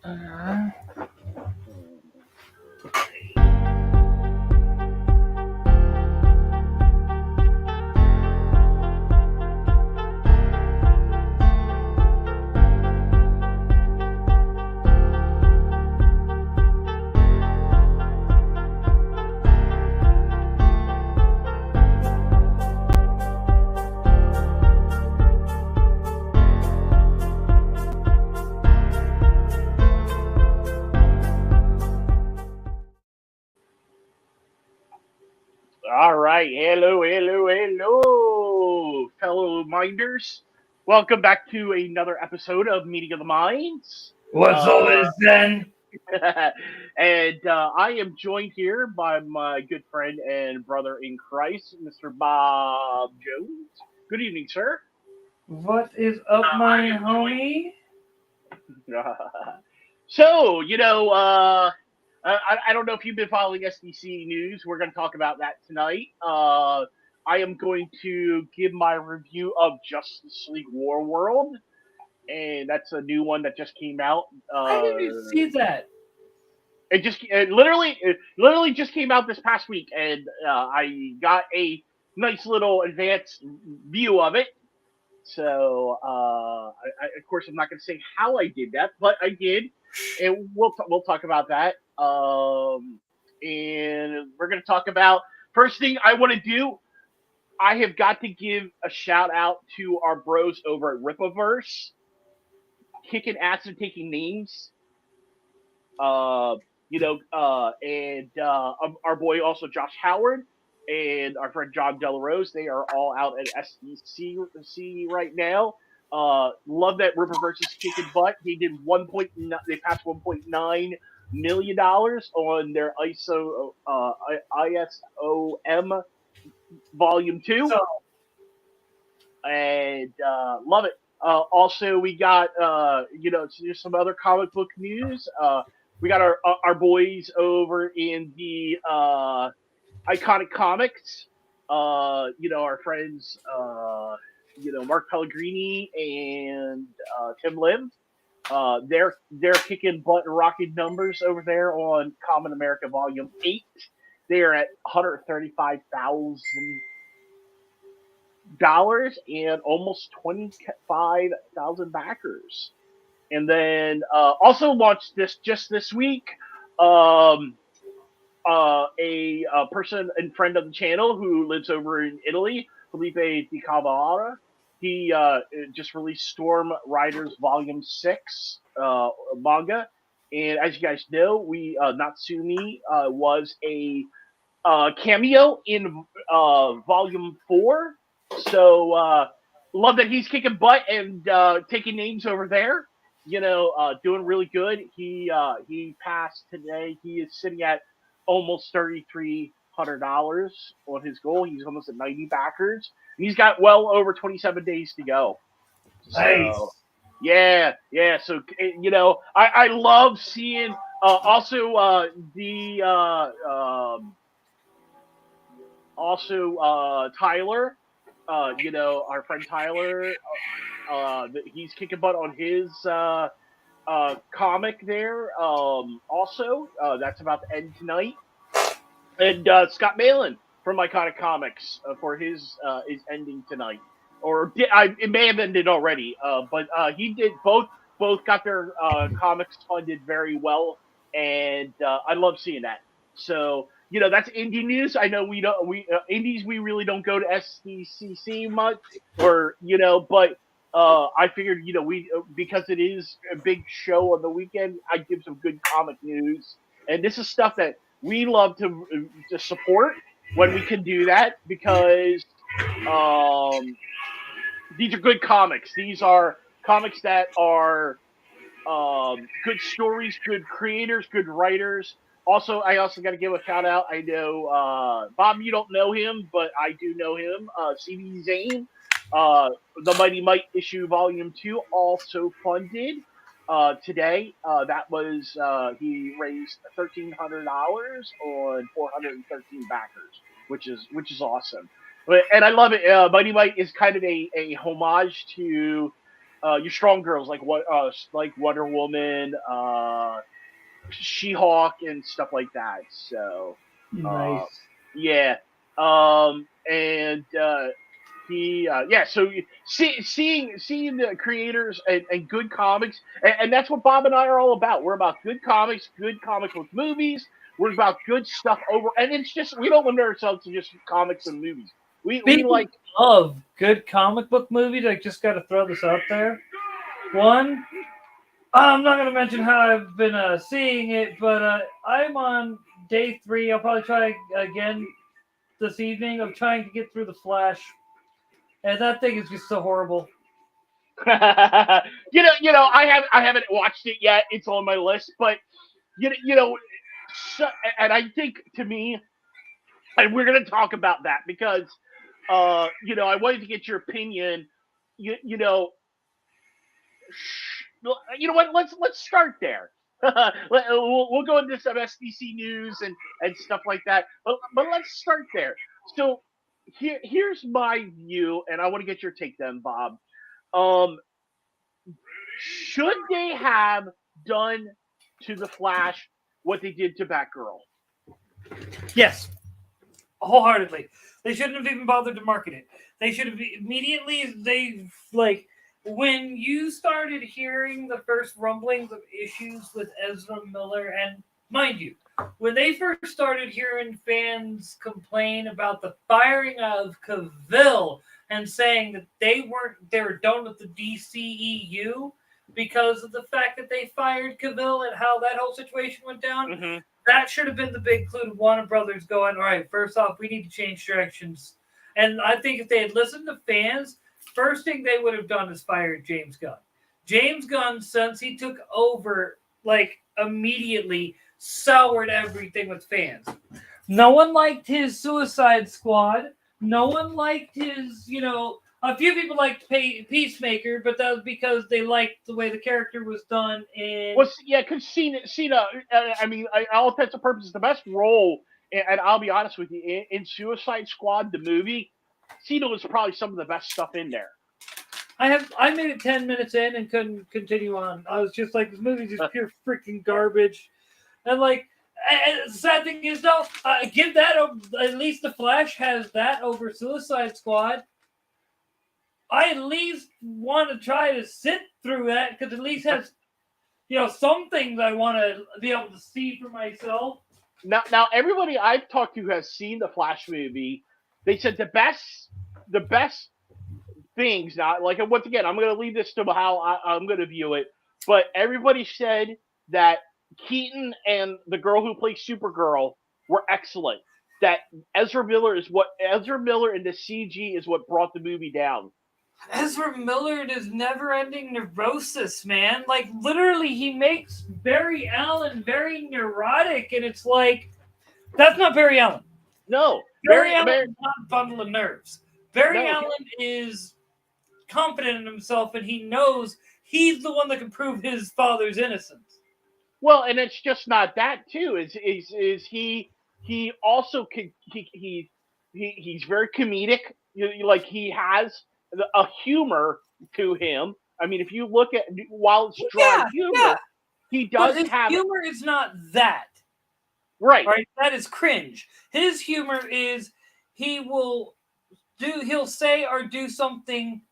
Uh, All right. Hello, hello, hello, fellow minders. Welcome back to another episode of Meeting of the Minds. what's all Uh, this then? and I am joined here by my good friend and brother in Christ, Mr. Bob Jones. Good evening, sir. What is up, my homie? So, I don't know if you've been following SDC news. We're going to talk about that tonight. I am going to give my review of Justice League Warworld, and that's a new one that just came out. I didn't even see that. It literally just came out this past week, and I got a nice little advanced view of it. So, of course, I'm not going to say how I did that, but I did, and we'll talk about that. And we're going to talk about first thing I want to do. I have got to give a shout out to our bros over at Ripaverse, kicking ass and taking names. Uh, and our boy also Josh Howard and our friend John Delarose. They are all out at SDCC right now. Love that Riververse is kicking butt. They did 1.9. They passed $1.9 million on their ISOM Volume 2, So, and love it. Also, we got just some other comic book news. We got our boys over in the Iconic Comics. Our friends, Mark Pellegrini and Tim Lim. They're kicking butt and rocking numbers over there on Common America Volume 8. They are at $135,000 and almost 25,000 backers. And then also launched this week. A person and friend of the channel who lives over in Italy, Felipe Di Cavallara. He just released Storm Riders Volume 6 manga, and as you guys know, we Natsumi was a cameo in Volume 4. So love that he's kicking butt and taking names over there. Doing really good. He passed today. He is sitting at almost $3,300 on his goal. He's almost at 90 backers. And he's got well over 27 days to go. nice. So yeah. So I love seeing Tyler. Our friend Tyler. He's kicking butt on his comic there. That's about to end tonight. And Scott Malin from Iconic Comics for his is ending tonight, it may have ended already. But he did both got their comics funded very well, and I love seeing that. So that's indie news. I know we indies we really don't go to SDCC much, but I figured we because it is a big show on the weekend, I'd give some good comic news, and this is stuff that we love to support when we can do that because these are good comics. These are comics that are good stories, good creators, good writers. Also, I also got to give a shout out. I know Bob, you don't know him, but I do know him. CB Zane, the Mighty Might issue Volume 2, also funded today. That was he raised $1,300 on 413 backers, which is awesome. And I love it. Mighty Might is kind of a homage to your strong girls like Wonder Woman, She-Hulk, and stuff like that. So, Nice. yeah, and so seeing the creators and good comics, and that's what Bob and I are all about. We're about good comics, good comic book movies. We're about good stuff and it's just we don't limit ourselves to just comics and movies. We Speaking like of good comic book movies, I just got to throw this out there. One, I'm not going to mention how I've been seeing it, but I'm on day 3. I'll probably try again this evening of trying to get through The Flash. And that thing is just so horrible. I haven't watched it yet. It's on my list, but and I think to me, and we're gonna talk about that because I wanted to get your opinion. You know what? Let's start there. We'll go into some SDC news and stuff like that, but let's start there. So here's my view, and I want to get your take then, Bob. Um, should they have done to the Flash what they did to Batgirl? Yes, wholeheartedly. They shouldn't have even bothered to market it. They should have immediately. When you started hearing the first rumblings of issues with Ezra Miller, and mind you, when they first started hearing fans complain about the firing of Cavill and saying that they were done with the DCEU because of the fact that they fired Cavill and how that whole situation went down, Mm-hmm. that should have been the big clue to Warner Brothers going, all right, first off, we need to change directions. And I think if they had listened to fans, first thing they would have done is fired James Gunn. James Gunn, since he took over, immediately soured everything with fans. No one liked his Suicide Squad. No one liked his, a few people liked Peacemaker, but that was because they liked the way the character was done. Well, yeah, because Cena, all intents and purposes, the best role, and I'll be honest with you, in Suicide Squad, the movie, Cena was probably some of the best stuff in there. I made it 10 minutes in and couldn't continue on. I was just like, this movie's just pure freaking garbage. And the sad thing is, though, give that at least the Flash has that over Suicide Squad. I at least want to try to sit through that because at least has, some things I want to be able to see for myself. Now, everybody I've talked to who has seen the Flash movie. They said the best things. Now, once again, I'm going to leave this to how I'm going to view it. But everybody said that Keaton and the girl who plays Supergirl were excellent. That Ezra Miller and the CG is what brought the movie down. Ezra Miller is never-ending neurosis, man. Literally, he makes Barry Allen very neurotic, and it's like, that's not Barry Allen. No. Barry Allen is not a bundle of nerves. Barry Allen is confident in himself, and he knows he's the one that can prove his father's innocence. Well, and it's just not that, too. Is he also he's very comedic. He has a humor to him. I mean, if you look at while it's dry humor, he does but his have humor is not that. Right. That is cringe. His humor is he'll say or do something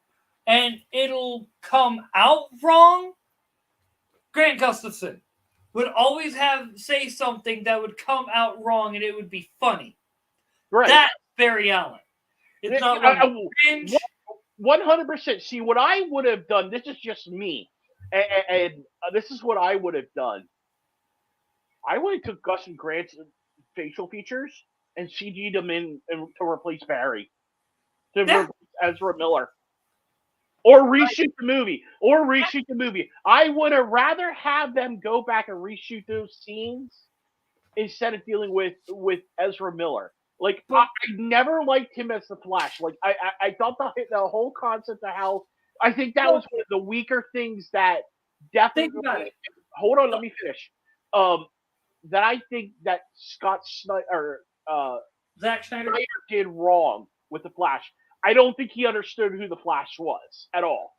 and it'll come out wrong. Grant Gustafson would always say something that would come out wrong and it would be funny. Right. That's Barry Allen. It's not cringe. 100%. See, what I would have done, this is just me, and this is what I would have done. I would have took Gus and Grant's facial features and CG'd them in to replace Barry. To replace Ezra Miller. Or reshoot the movie. I would have rather have them go back and reshoot those scenes instead of dealing with Ezra Miller. I never liked him as the Flash. I thought the whole concept of how I think that was one of the weaker things that definitely. Think about it. Hold on, let me finish. That I think that Scott Snyder or Zack Snyder did wrong with the Flash. I don't think he understood who the Flash was at all.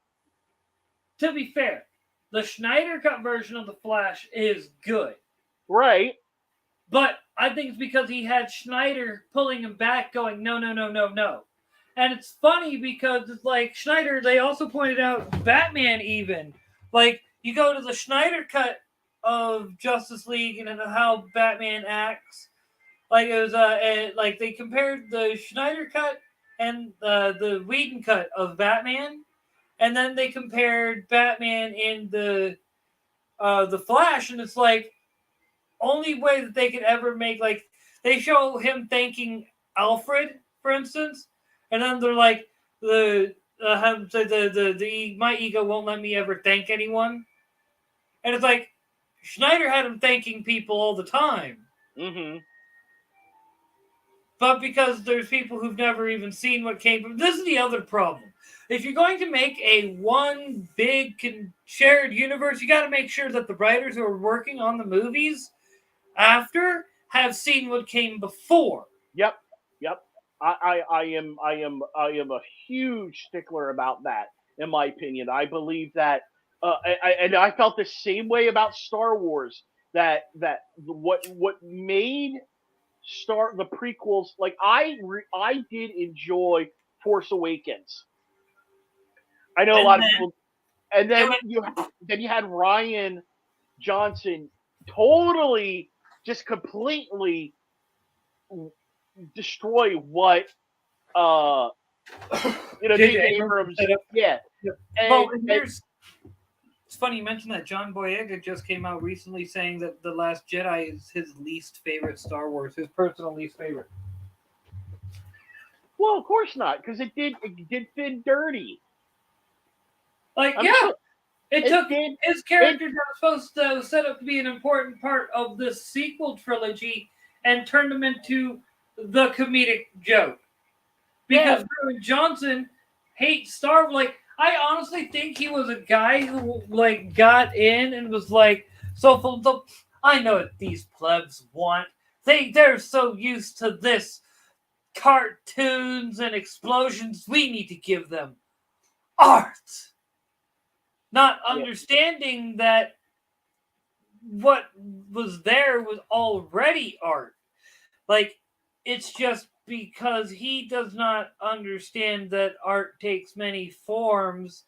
to be fair, the Schneider cut version of the Flash is good. Right. But I think it's because he had Schneider pulling him back, going, no, no, no, no, no. And it's funny because it's like Schneider, they also pointed out Batman even. Like, you go to the Schneider cut of Justice League and how Batman acts. Like, it was, like, they compared the Schneider cut and the Whedon cut of Batman. And then they compared Batman in the Flash. And it's like, only way that they could ever make, like, they show him thanking Alfred, for instance, and then they're like, my ego won't let me ever thank anyone, and it's like Schneider had him thanking people all the time, but because there's people who've never even seen what came from. This is the other problem. If you're going to make a one big shared universe, you got to make sure that the writers who are working on the movies after have seen what came before. Yep. I am a huge stickler about that. In my opinion, I believe that, and I felt the same way about Star Wars. That what made the prequels, like I did enjoy Force Awakens. I know a lot of people, and then you had Rian Johnson totally just completely destroy what J.J. Abrams. Yeah. It's funny you mentioned that. John Boyega just came out recently saying that The Last Jedi is his least favorite Star Wars, his personal least favorite. Well, of course not, because it did Finn dirty. Like, it took his character that was supposed to set up to be an important part of this sequel trilogy and turned him into the comedic joke. Because Rian Johnson hates Star Wars. Like, I honestly think he was a guy who, like, got in and was like, I know what these plebs want. They're so used to this cartoons and explosions. We need to give them art. Not understanding that what was there was already art. Like, it's just because he does not understand that art takes many forms,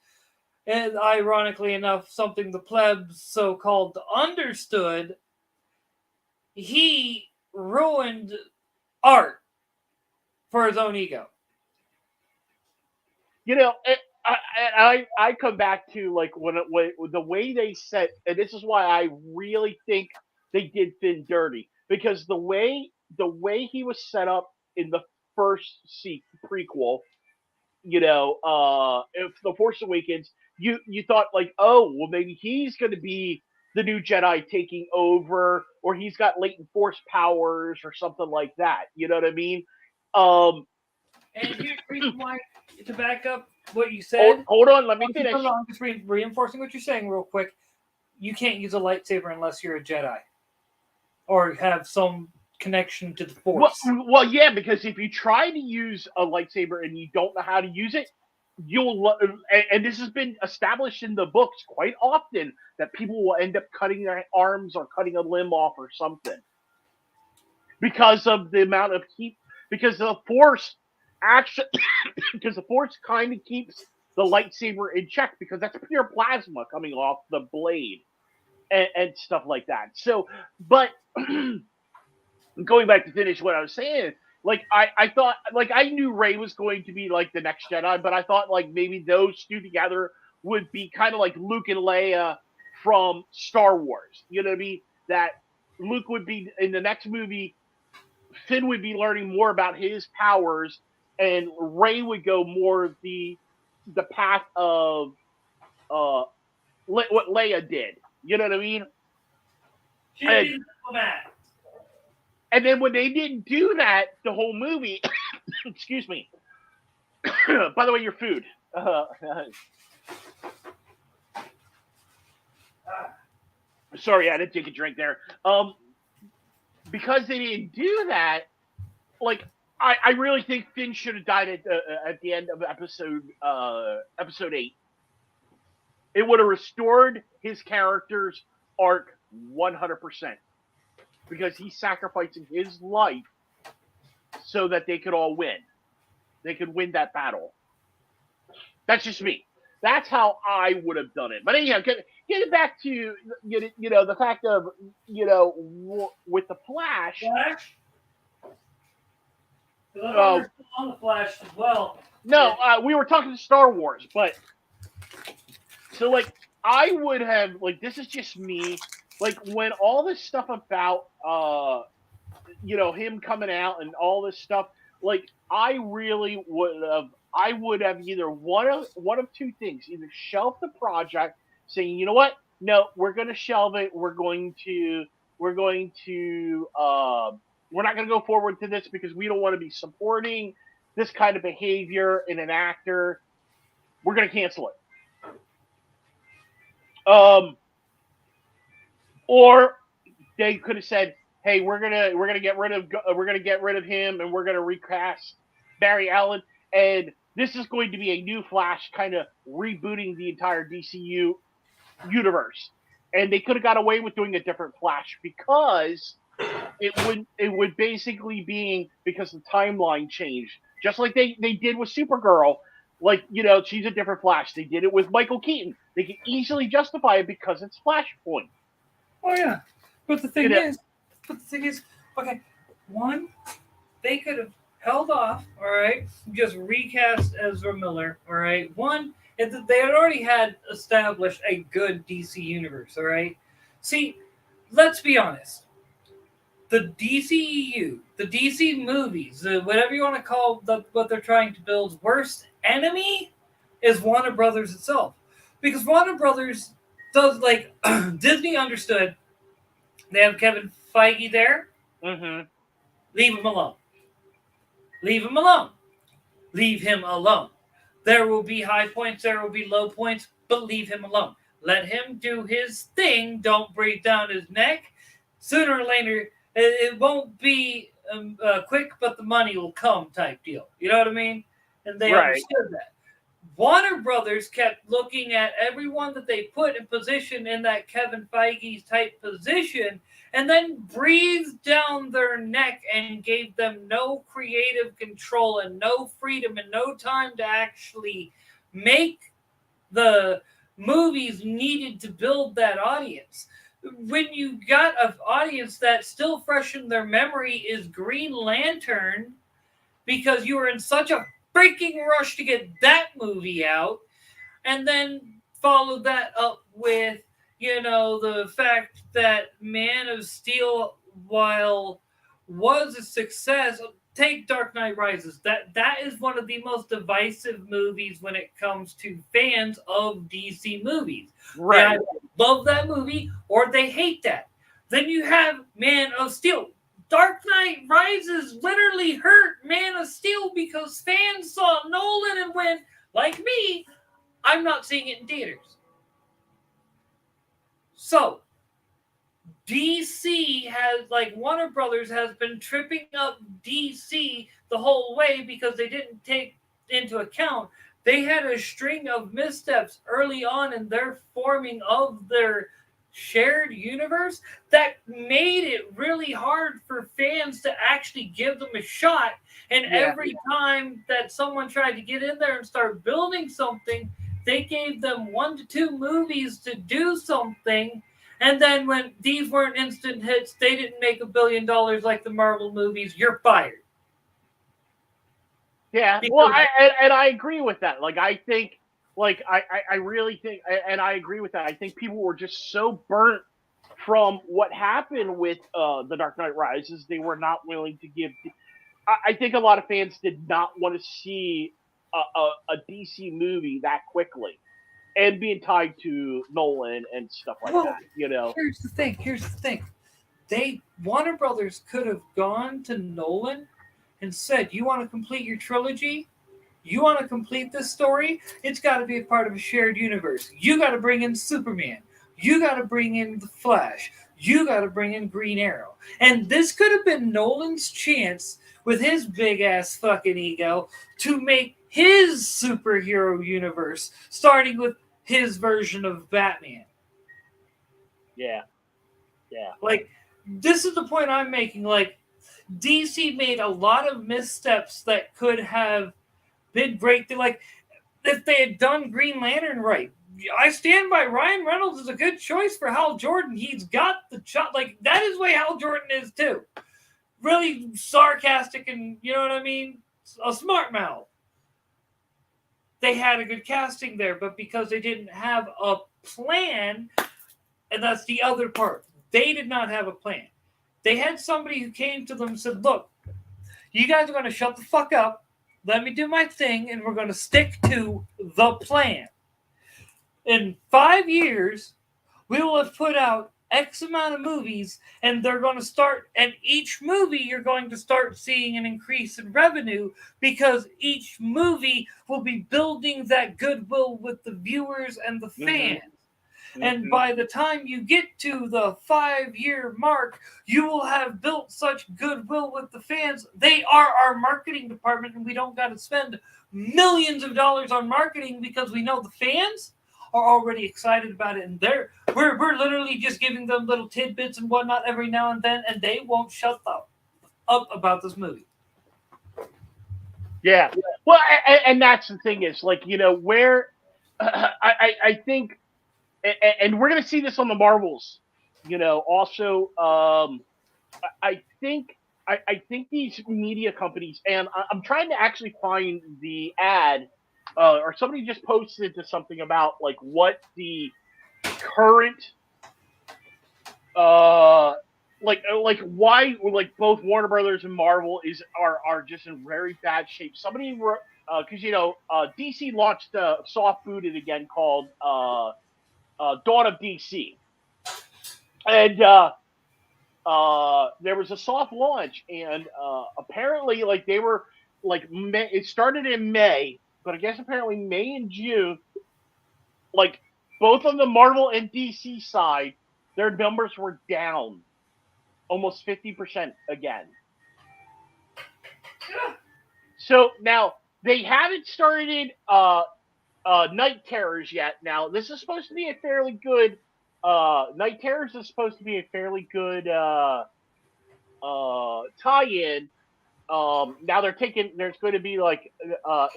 and ironically enough, something the plebs so-called understood, he ruined art for his own ego. I come back to, like, when the way they set, and this is why I really think they did Finn dirty, because the way he was set up in the first prequel, if The Force Awakens, you thought, like, oh, well, maybe he's going to be the new Jedi taking over, or he's got latent force powers or something like that. You know what I mean? And here's the reason why, to back up what you said. Hold on, let me finish. I'm just reinforcing what you're saying real quick. You can't use a lightsaber unless you're a Jedi or have some connection to the Force. Well, yeah, because if you try to use a lightsaber and you don't know how to use it, and this has been established in the books quite often, that people will end up cutting their arms or cutting a limb off or something because of the amount of heat. Because the Force kind of keeps the lightsaber in check, because that's pure plasma coming off the blade and stuff like that. So, but going back to finish what I was saying, like, I thought, like, I knew Rey was going to be like the next Jedi, but I thought, like, maybe those two together would be kind of like Luke and Leia from Star Wars. You know what I mean? That Luke would be in the next movie, Finn would be learning more about his powers, and Rey would go more the path of what Leia did. You know what I mean? And then when they didn't do that, the whole movie, excuse me. By the way, your food. Sorry, I didn't take a drink there. Because they didn't do that, like, I really think Finn should have died at the end of episode 8. It would have restored his character's arc 100% because he's sacrificing his life so that they could all win. They could win that battle. That's just me. That's how I would have done it. But anyhow, get it back to the fact of with the Flash. Flash? On the Flash as well. No, we were talking Star Wars, but so like I would have like this is just me. Like when all this stuff about him coming out and all this stuff, like I really would have either one of two things: either shelf the project, saying, you know what, no, we're going to shelve it. We're not going to go forward to this because we don't want to be supporting this kind of behavior in an actor. We're going to cancel it. Or they could have said, "Hey, we're gonna get rid of him, and we're gonna recast Barry Allen, and this is going to be a new Flash, kind of rebooting the entire DCU universe." And they could have got away with doing a different Flash because it would basically be because the timeline changed, just like they did with Supergirl. Like, she's a different Flash. They did it with Michael Keaton. They can easily justify it because it's Flashpoint. Oh yeah, but the thing is, okay, one, they could have held off, all right, just recast Ezra Miller, all right. One, they had already had established a good DC universe, all right. See, let's be honest. The DCEU, the DC movies, whatever you want to call what they're trying to build's worst enemy is Warner Brothers itself. Because Warner Brothers does, like, Disney understood they have Kevin Feige there. Mm-hmm. Leave him alone. Leave him alone. Leave him alone. There will be high points, there will be low points, but leave him alone. Let him do his thing. Don't break down his neck. Sooner or later, it won't be quick, but the money will come type deal. You know what I mean? And they understood that. Warner Brothers kept looking at everyone that they put in position in that Kevin Feige type position and then breathed down their neck and gave them no creative control and no freedom and no time to actually make the movies needed to build that audience. When you got an audience that still fresh in their memory is Green Lantern because you were in such a freaking rush to get that movie out, and then follow that up with, the fact that Man of Steel, while was a success, take Dark Knight Rises. That is one of the most divisive movies when it comes to fans of DC movies. Right. They love that movie or they hate that. Then you have Man of Steel. Dark Knight Rises literally hurt Man of Steel because fans saw Nolan and went, like me, I'm not seeing it in theaters. So, DC has, like Warner Brothers has been tripping up DC the whole way because they didn't take into account they had a string of missteps early on in their forming of their shared universe that made it really hard for fans to actually give them a shot. And every time that someone tried to get in there and start building something, they gave them 1 to 2 movies to do something. And then when these weren't instant hits, they didn't make $1 billion like the Marvel movies, you're fired. Yeah, well, I agree with that. Like, I think, like, I really think, and I agree with that. I think people were just so burnt from what happened with The Dark Knight Rises, they were not willing to give. I think a lot of fans did not want to see a DC movie that quickly, and being tied to Nolan and stuff like that. Here's the thing. Warner Brothers could have gone to Nolan and said, "You want to complete your trilogy? You want to complete this story? It's got to be a part of a shared universe. You got to bring in Superman. You got to bring in the Flash. You got to bring in Green Arrow." And this could have been Nolan's chance with his big ass fucking ego to make his superhero universe, starting with his version of Batman. Yeah. Like, this is the point I'm making. Like, DC made a lot of missteps that could have been great. Like, if they had done Green Lantern right, I stand by Ryan Reynolds is a good choice for Hal Jordan. He's got the shot. Like, that is the way Hal Jordan is too. Really sarcastic and, you know what I mean? A smart mouth. They had a good casting there, but because they didn't have a plan, and that's the other part. They did not have a plan. They had somebody who came to them and said, look, you guys are going to shut the fuck up. Let me do my thing, and we're going to stick to the plan. In 5 years, we will have put out X amount of movies, and they're going to start, and each movie you're going to start seeing an increase in revenue because each movie will be building that goodwill with the viewers and the fans. And by the time you get to the 5-year mark, you will have built such goodwill with the fans. They are our marketing department, and we don't got to spend millions of dollars on marketing because we know the fans are already excited about it. And we're literally just giving them little tidbits and whatnot every now and then, and they won't shut up about this movie. Yeah. Well, and that's the thing is, like, you know, where I think, and we're going to see this on the Marvels, you know, also, I think these media companies, and I'm trying to actually find the ad, or somebody just posted to something about, like, what the current, like why, like, both Warner Brothers and Marvel are just in very bad shape. Somebody wrote, because, you know, DC launched a soft booted again called Dawn of DC, and there was a soft launch, and apparently, like, they were like it started in May, but I guess apparently May and June, like, both on the Marvel and DC side, their numbers were down almost 50% again. So now they haven't started Night Terrors yet. Now this is supposed to be a fairly good. Night Terrors is supposed to be a fairly good tie-in. Now there's going to be like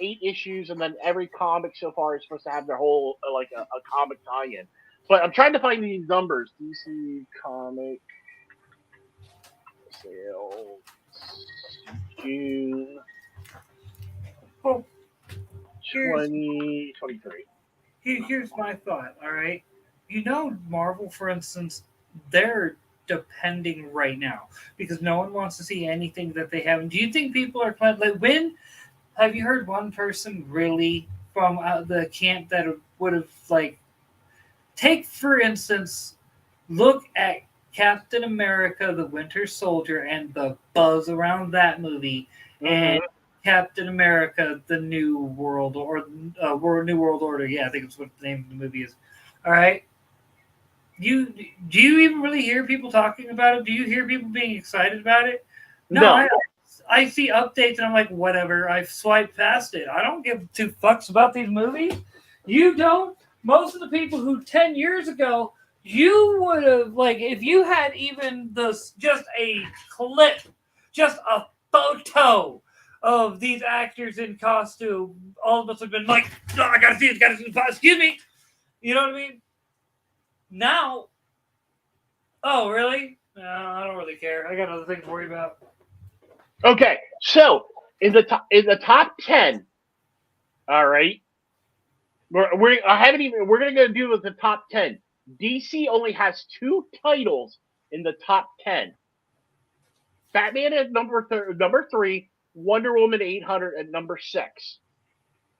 8 issues, and then every comic so far is supposed to have their whole like a comic tie-in. But I'm trying to find these numbers. DC comic sales June 2023. Here's my thought, all right? You know, Marvel, for instance, they're depending right now because no one wants to see anything that they haven't. Do you think people are planning? Like, when have you heard one person really from the camp that would have, like, take, for instance, look at Captain America, the Winter Soldier, and the buzz around that movie, and Captain America, the New World, or New World Order. Yeah, I think it's what the name of the movie is. All right. Do you even really hear people talking about it? Do you hear people being excited about it? No. I see updates and I'm like, whatever. I swipe past it. I don't give 2 fucks about these movies. You don't. Most of the people who 10 years ago, you would have, like, if you had even just a clip, just a photo of these actors in costume, all of us have been like, oh, I gotta see it, excuse me. You know what I mean? Now, oh, really? No, I don't really care. I got other things to worry about. Okay, so in the top 10, all right. We're gonna go do with the top 10. DC only has 2 titles in the top 10. Batman at number 3, Wonder Woman 800 at number 6.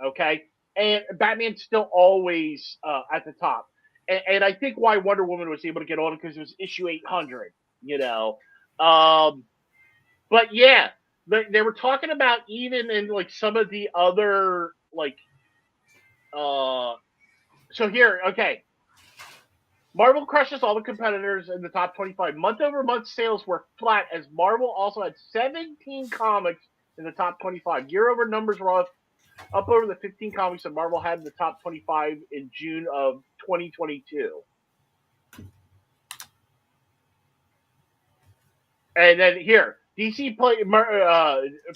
Okay, and Batman's still always at the top. And I think why Wonder Woman was able to get on because it was issue 800. You know, but yeah, they were talking about even in like some of the other like. So here, okay. Marvel crushes all the competitors in the top 25. Month-over-month sales were flat as Marvel also had 17 comics in the top 25. Year-over numbers were off up over the 15 comics that Marvel had in the top 25 in June of 2022. And then here, DC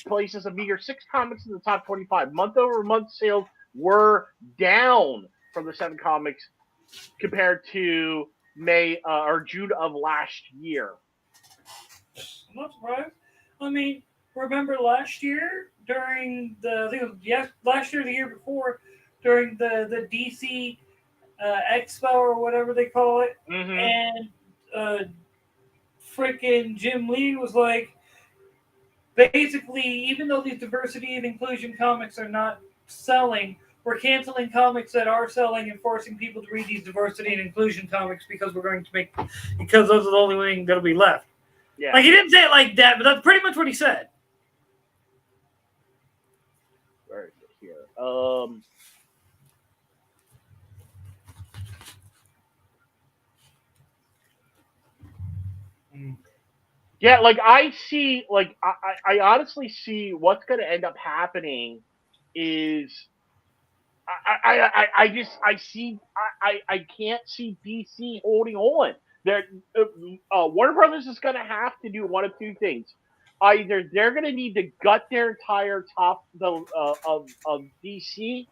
places a meager 6 comics in the top 25. Month-over-month sales were down from the 7 comics compared to May or June of last year. I'm not surprised. I mean, remember last year during the, I think it was last year, the year before, during the DC Expo or whatever they call it, Mm-hmm. and freaking Jim Lee was like, basically, even though these diversity and inclusion comics are not selling, we're canceling comics that are selling and forcing people to read these diversity and inclusion comics because because those are the only thing that'll be left. Yeah. Like, he didn't say it like that, but that's pretty much what he said. Where is it here? Yeah, like I see, like I honestly see what's going to end up happening is I can't see DC holding on. Warner Brothers is going to have to do one of two things. Either they're going to need to gut their entire top of DC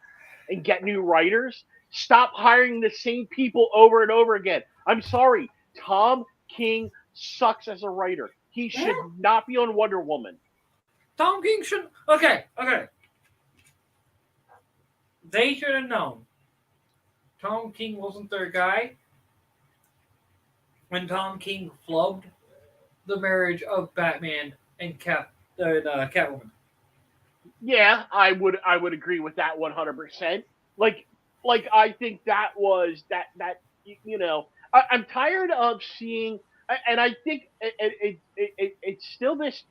and get new writers. Stop hiring the same people over and over again. I'm sorry, Tom King sucks as a writer. He should not be on Wonder Woman. Tom King should. Okay. They should have known. Tom King wasn't their guy when Tom King flubbed the marriage of Batman and Catwoman. Yeah, I would agree with that 100%. Like I think that was that you know I'm tired of seeing, and I think it's still this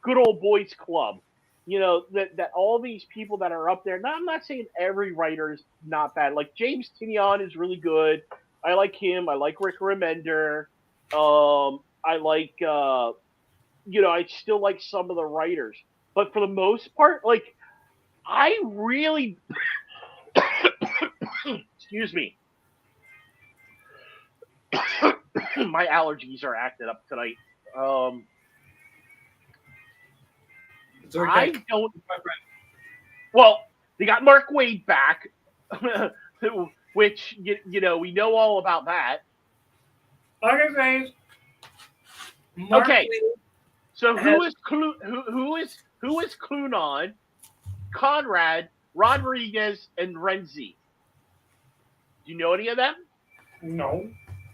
good old boys club. You know that all these people that are up there. Now I'm not saying every writer is not bad. Like James Tynion is really good. I like him. I like Rick Remender. I like I still like some of the writers, but for the most part, like I really excuse me. My allergies are acting up tonight. I don't. Well, they got Mark Waid back, which we know all about that. Okay, okay. So who is Clunon, Conrad, Rodriguez, and Renzi? Do you know any of them? No.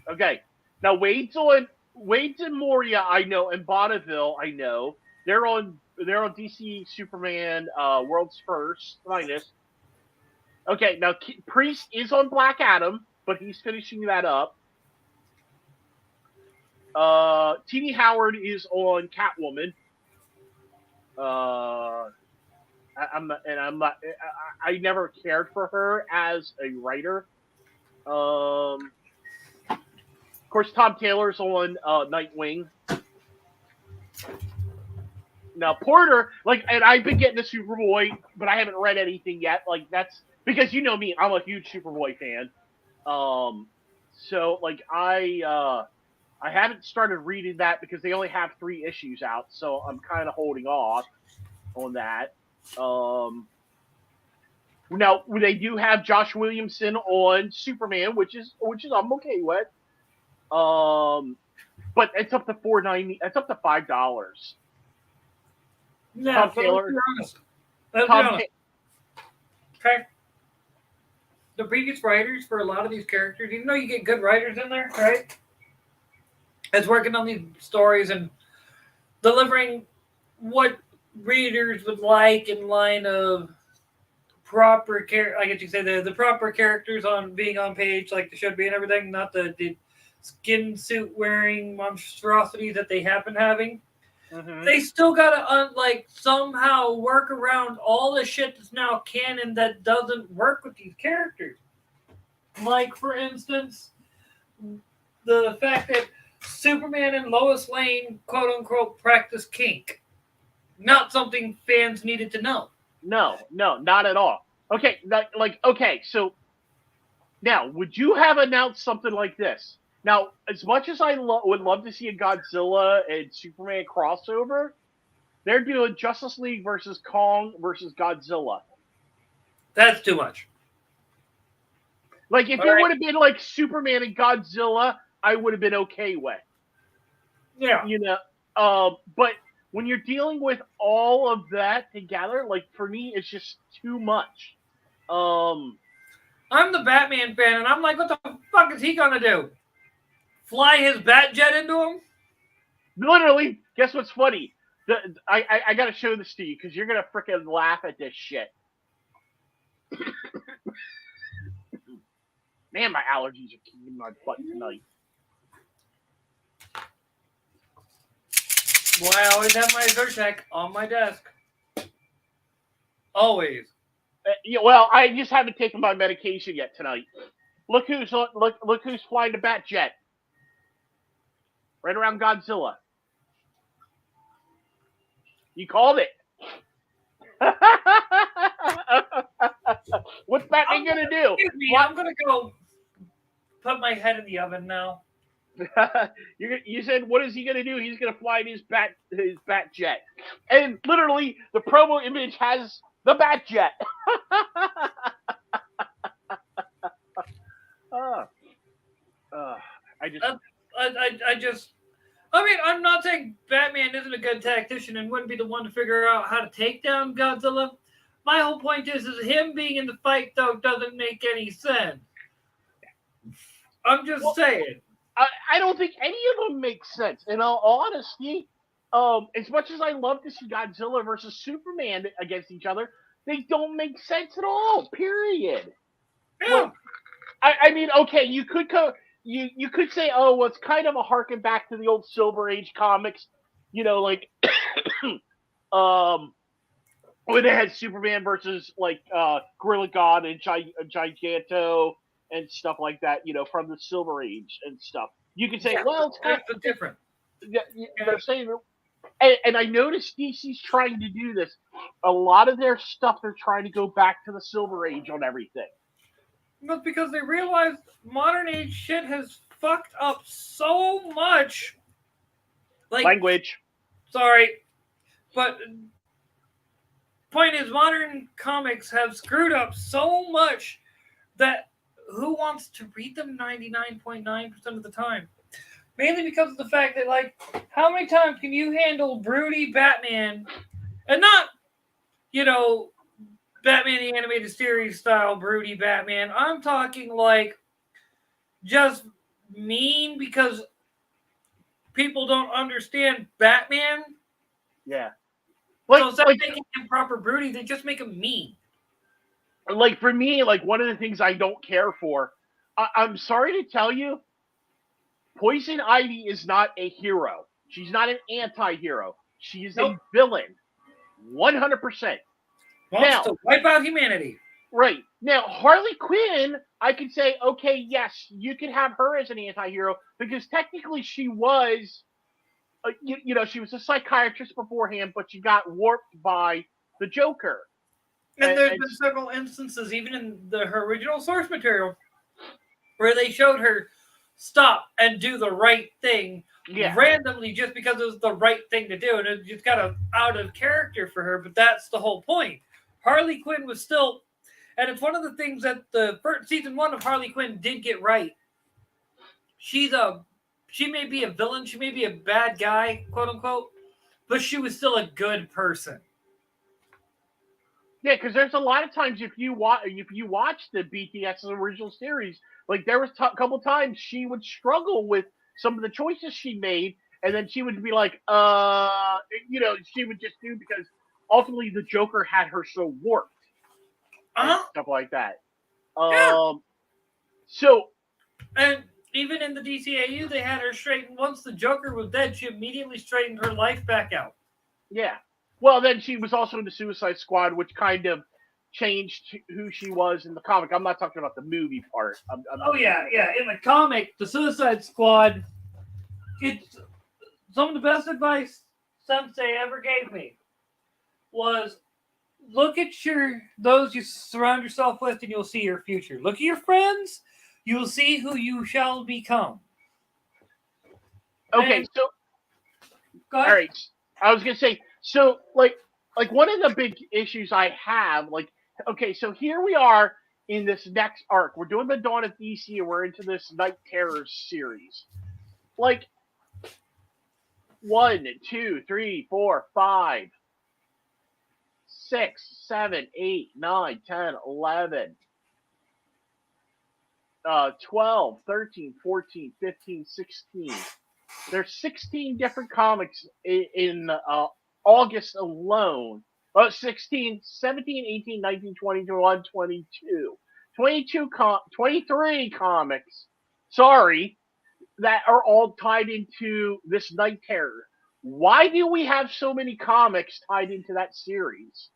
Okay. Now Wade's in Moria, I know, and Bonneville, I know. They're on DC Superman, World's Finest. Okay, now Priest is on Black Adam, but he's finishing that up. T.D. Howard is on Catwoman. I never cared for her as a writer. Of course, Tom Taylor's on Nightwing. Now Porter, and I've been getting the Superboy, but I haven't read anything yet. Like that's because you know me, I'm a huge Superboy fan. So I haven't started reading that because they only have 3 issues out, so I'm kind of holding off on that. Now they do have Josh Williamson on Superman, which is I'm okay with. But it's up to $4.90. It's up to $5. No, Tom Taylor. Okay. The previous writers for a lot of these characters, even though you get good writers in there, right? It's working on these stories and delivering what readers would like in line of proper I guess you say the proper characters on being on page like they should be and everything, not the skin suit wearing monstrosity that they have been having. Mm-hmm. They still gotta somehow work around all the shit that's now canon that doesn't work with these characters. Like for instance, the fact that Superman and Lois Lane, quote unquote, practice kink. Not something fans needed to know. No, not at all. Okay, okay, so now, would you have announced something like this? Now, as much as I would love to see a Godzilla and Superman crossover, they're doing Justice League versus Kong versus Godzilla. That's too much. Like, if it would have been like Superman and Godzilla, I would have been okay with. Yeah. You know, but when you're dealing with all of that together, like, for me, it's just too much. I'm the Batman fan, and I'm like, what the fuck is he gonna do? Fly his bat jet into him? Literally, guess what's funny? I gotta show this to you because you're gonna freaking laugh at this shit. Man, my allergies are kicking my butt tonight. Boy, I always have my Zyrtec on my desk. Always. Yeah, well, I just haven't taken my medication yet tonight. Look who's flying the bat jet. Right around Godzilla. You called it. What's Batman gonna do? Excuse me, I'm gonna go put my head in the oven now. You said, what is he gonna do? He's gonna fly in his bat jet, and literally the promo image has the bat jet. I mean, I'm not saying Batman isn't a good tactician and wouldn't be the one to figure out how to take down Godzilla. My whole point is him being in the fight, though, doesn't make any sense. I'm just saying. I don't think any of them make sense. In all honesty, as much as I love to see Godzilla versus Superman against each other, they don't make sense at all. Period. Yeah. Well, I mean, okay, you could you could say, oh, well, it's kind of a harken back to the old Silver Age comics, like when they had Superman versus like Gorilla God and Giganto and stuff like that, from the Silver Age and stuff. You could say, well, it's kind of different. Yeah, they're saying, and I noticed DC's trying to do this. A lot of their stuff, they're trying to go back to the Silver Age on everything. But because they realize modern age shit has fucked up so much. Language. Sorry. But point is, modern comics have screwed up so much that who wants to read them 99.9% of the time? Mainly because of the fact that, how many times can you handle broody Batman and not, Batman the Animated Series style broody Batman. I'm talking just mean because people don't understand Batman. Yeah. So instead of making him proper broody, they just make him mean. For me, one of the things I don't care for, I'm sorry to tell you, Poison Ivy is not a hero. She's not an anti-hero. She is a villain. 100%. Wants to wipe out humanity. Right. Now, Harley Quinn, I could say, okay, yes, you could have her as an anti-hero because technically she was, she was a psychiatrist beforehand, but she got warped by the Joker. And there's been several instances, even in her original source material, where they showed her stop and do the right thing randomly just because it was the right thing to do. And it just got out of character for her, but that's the whole point. Harley Quinn was still, and it's one of the things that the first season 1 of Harley Quinn did get right. She may be a villain, she may be a bad guy, quote unquote, but she was still a good person. Yeah, because there's a lot of times if you watch the BTS original series, there was a couple times she would struggle with some of the choices she made, and then she would be like, she would just do because ultimately the Joker had her so warped and stuff like that. And even in the DCAU, they had her straightened. Once the Joker was dead, she immediately straightened her life back out. Yeah. Well, then she was also in the Suicide Squad, which kind of changed who she was in the comic. I'm not talking about the movie part. Yeah. In the comic, the Suicide Squad, it's some of the best advice Sensei ever gave me was look at those you surround yourself with, and you'll see your future. Look at your friends, you'll see who you shall become. Okay, And, so go all ahead. right, I was gonna say, so like one of the big issues I have, like, okay, so here we are in this next arc. We're doing the Dawn of DC, and we're into this Night Terrors series. Like 1, 2, 3, 4, 5, 6, 7, 8, 9, 10, 11, 12, 13, 14, 15, 16. There's 16 different comics in August alone. 16, 17, 18, 19, 20, 21, 22. 23 comics, sorry, that are all tied into this Night Terror. Why do we have so many comics tied into that series?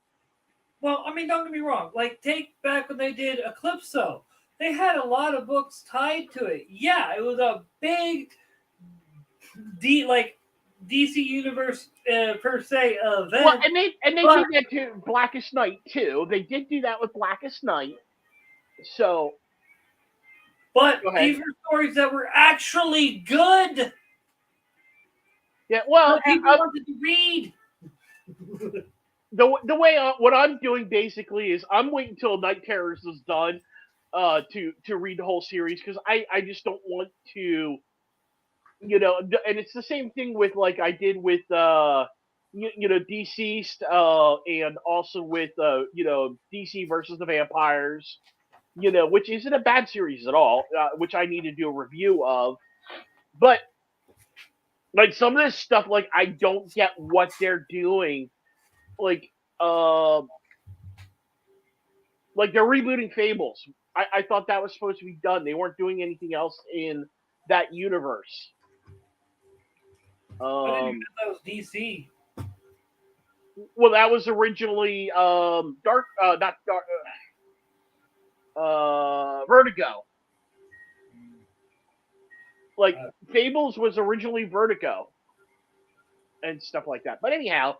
Well, I mean, don't get me wrong. Like, take back when they did Eclipso. They had a lot of books tied to it. Yeah, it was a big DC Universe per se Well, event. and they But did that to Blackest Night too. They did do that with Blackest Night. So but go ahead. these were stories that were actually good Yeah, well, that people wanted to read. the way what I'm doing basically is I'm waiting until Night Terrors is done to read the whole series because I just don't want to, and it's the same thing with like I did with Deceased and also with DC versus the Vampires, which isn't a bad series at all, which I need to do a review of. But like some of this stuff, like I don't get what they're doing. Like, uh, like they're rebooting Fables. I thought that was supposed to be done. They weren't doing anything else in that universe. I didn't even Um, know that was DC. well, that was originally Dark, not Dark, Vertigo. Like Uh, Fables was originally Vertigo and stuff like that. But anyhow,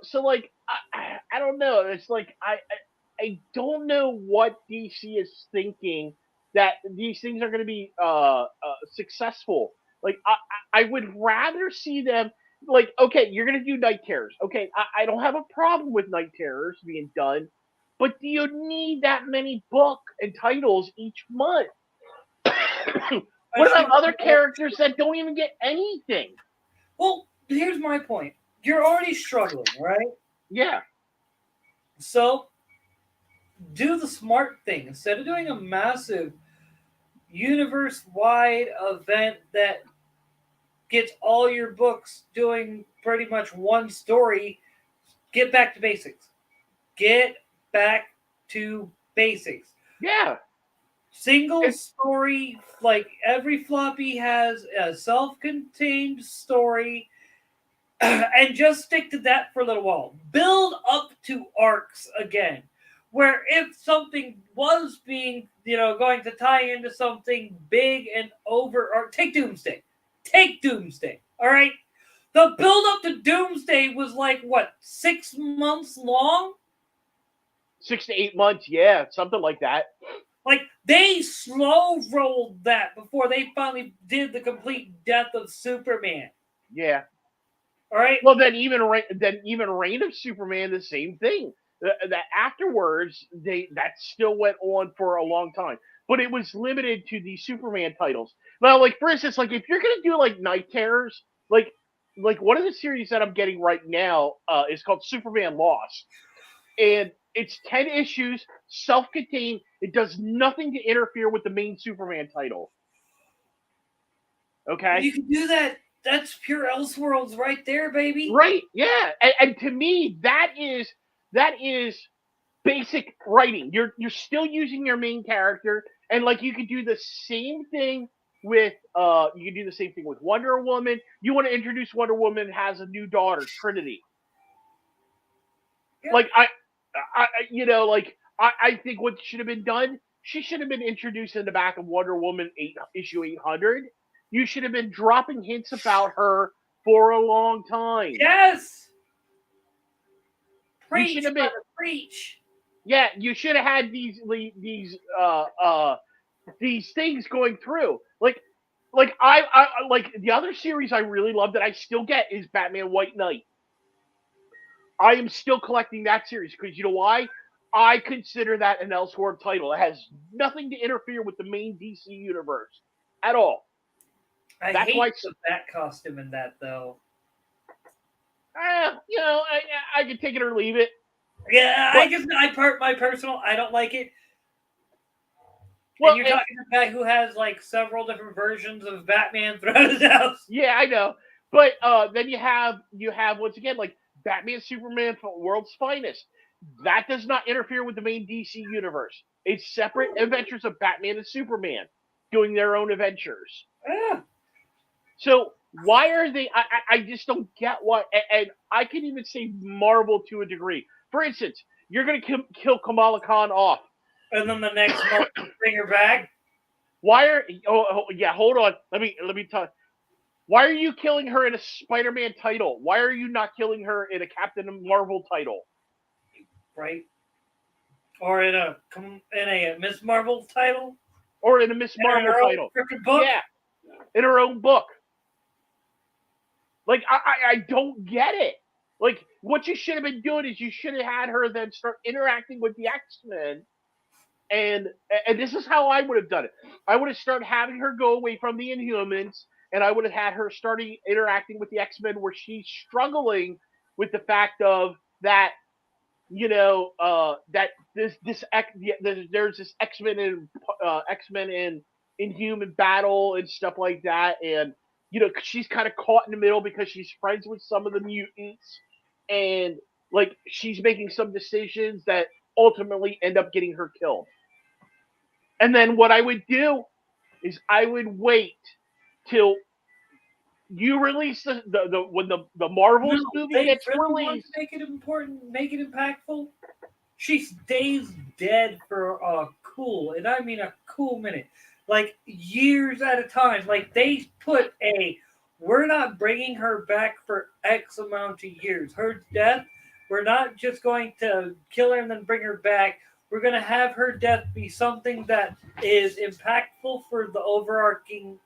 so like I don't know. It's like I don't know what DC is thinking that these things are going to be successful. Like I would rather see them like okay, you're going to do Night Terrors. Okay, I don't have a problem with Night Terrors being done, but do you need that many book and titles each month? What about especially other characters that don't even get anything? well, here's my point. You're already struggling, right? Yeah, So do the smart thing. Instead of doing a massive universe-wide event that gets all your books doing pretty much one story, get back to basics. Get back to basics. yeah. Single story, like every floppy has a self-contained story, and just stick to that for a little while. Build up to arcs again, where if something was being, going to tie into something big and over, or take Doomsday. Take Doomsday. All right. The build up to Doomsday was like what, 6 months long? 6 to 8 months, yeah, something like that. Like they slow rolled that before they finally did the complete death of Superman. Yeah. All right. Well, then even Reign of Superman, the same thing. That afterwards, that still went on for a long time, but it was limited to the Superman titles. Now, like for instance, like if you're gonna do like Night Terrors, like one of the series that I'm getting right now is called Superman Lost, and it's 10 issues, self-contained. It does nothing to interfere with the main Superman title. Okay. You can do that. That's pure Elseworlds right there, baby. Right. Yeah. And to me, that is basic writing. You're still using your main character, and like you could do the same thing with you can do the same thing with Wonder Woman. You want to introduce Wonder Woman has a new daughter, Trinity. Yeah. Like I think what should have been done, she should have been introduced in the back of Wonder Woman issue 800. You should have been dropping hints about her for a long time. Yes. You should Preach, have been Preach. Yeah, you should have had these things going through. Like I like the other series I really love that I still get is Batman White Knight. I am still collecting that series because you know why? I consider that an Elseworld title. It has nothing to interfere with the main DC universe at all. I That's hate why, the bat costume in that though. you know, I can take it or leave it. Yeah, But my personal, I don't like it. And well, you're talking to a guy who has like several different versions of Batman throughout his house. yeah, I know. But then you have once again like Batman Superman World's Finest. That does not interfere with the main DC universe. It's separate adventures of Batman and Superman doing their own adventures. Yeah. So why are they? I just don't get why. And I can even say Marvel to a degree. For instance, you're going to kill Kamala Khan off. And then the next month bring her back. Why are? Yeah, hold on. Let me talk. Why are you killing her in a Spider-Man title? Why are you not killing her in a Captain Marvel title? Right. Or in a Miss Marvel title. Or in a Miss Marvel title? Book. Yeah, in her own book. Like I don't get it. Like what you should have been doing is you should have had her then start interacting with the X-Men, and this is how I would have done it. I would have started having her go away from the Inhumans, and I would have had her starting interacting with the X-Men, where she's struggling with the fact of that that there's this X-Men and Inhuman battle and stuff like that, and she's kind of caught in the middle because she's friends with some of the mutants, and like she's making some decisions that ultimately end up getting her killed. And then what I would do is I would wait till you release the when the Marvels movie they gets really want released. to make it important, make it impactful. She stays dead for a cool, and I mean a cool minute, like years at a time. Like they put we're not bringing her back for X amount of years. Her death, we're not just going to kill her and then bring her back. We're going to have her death be something that is impactful for the overarching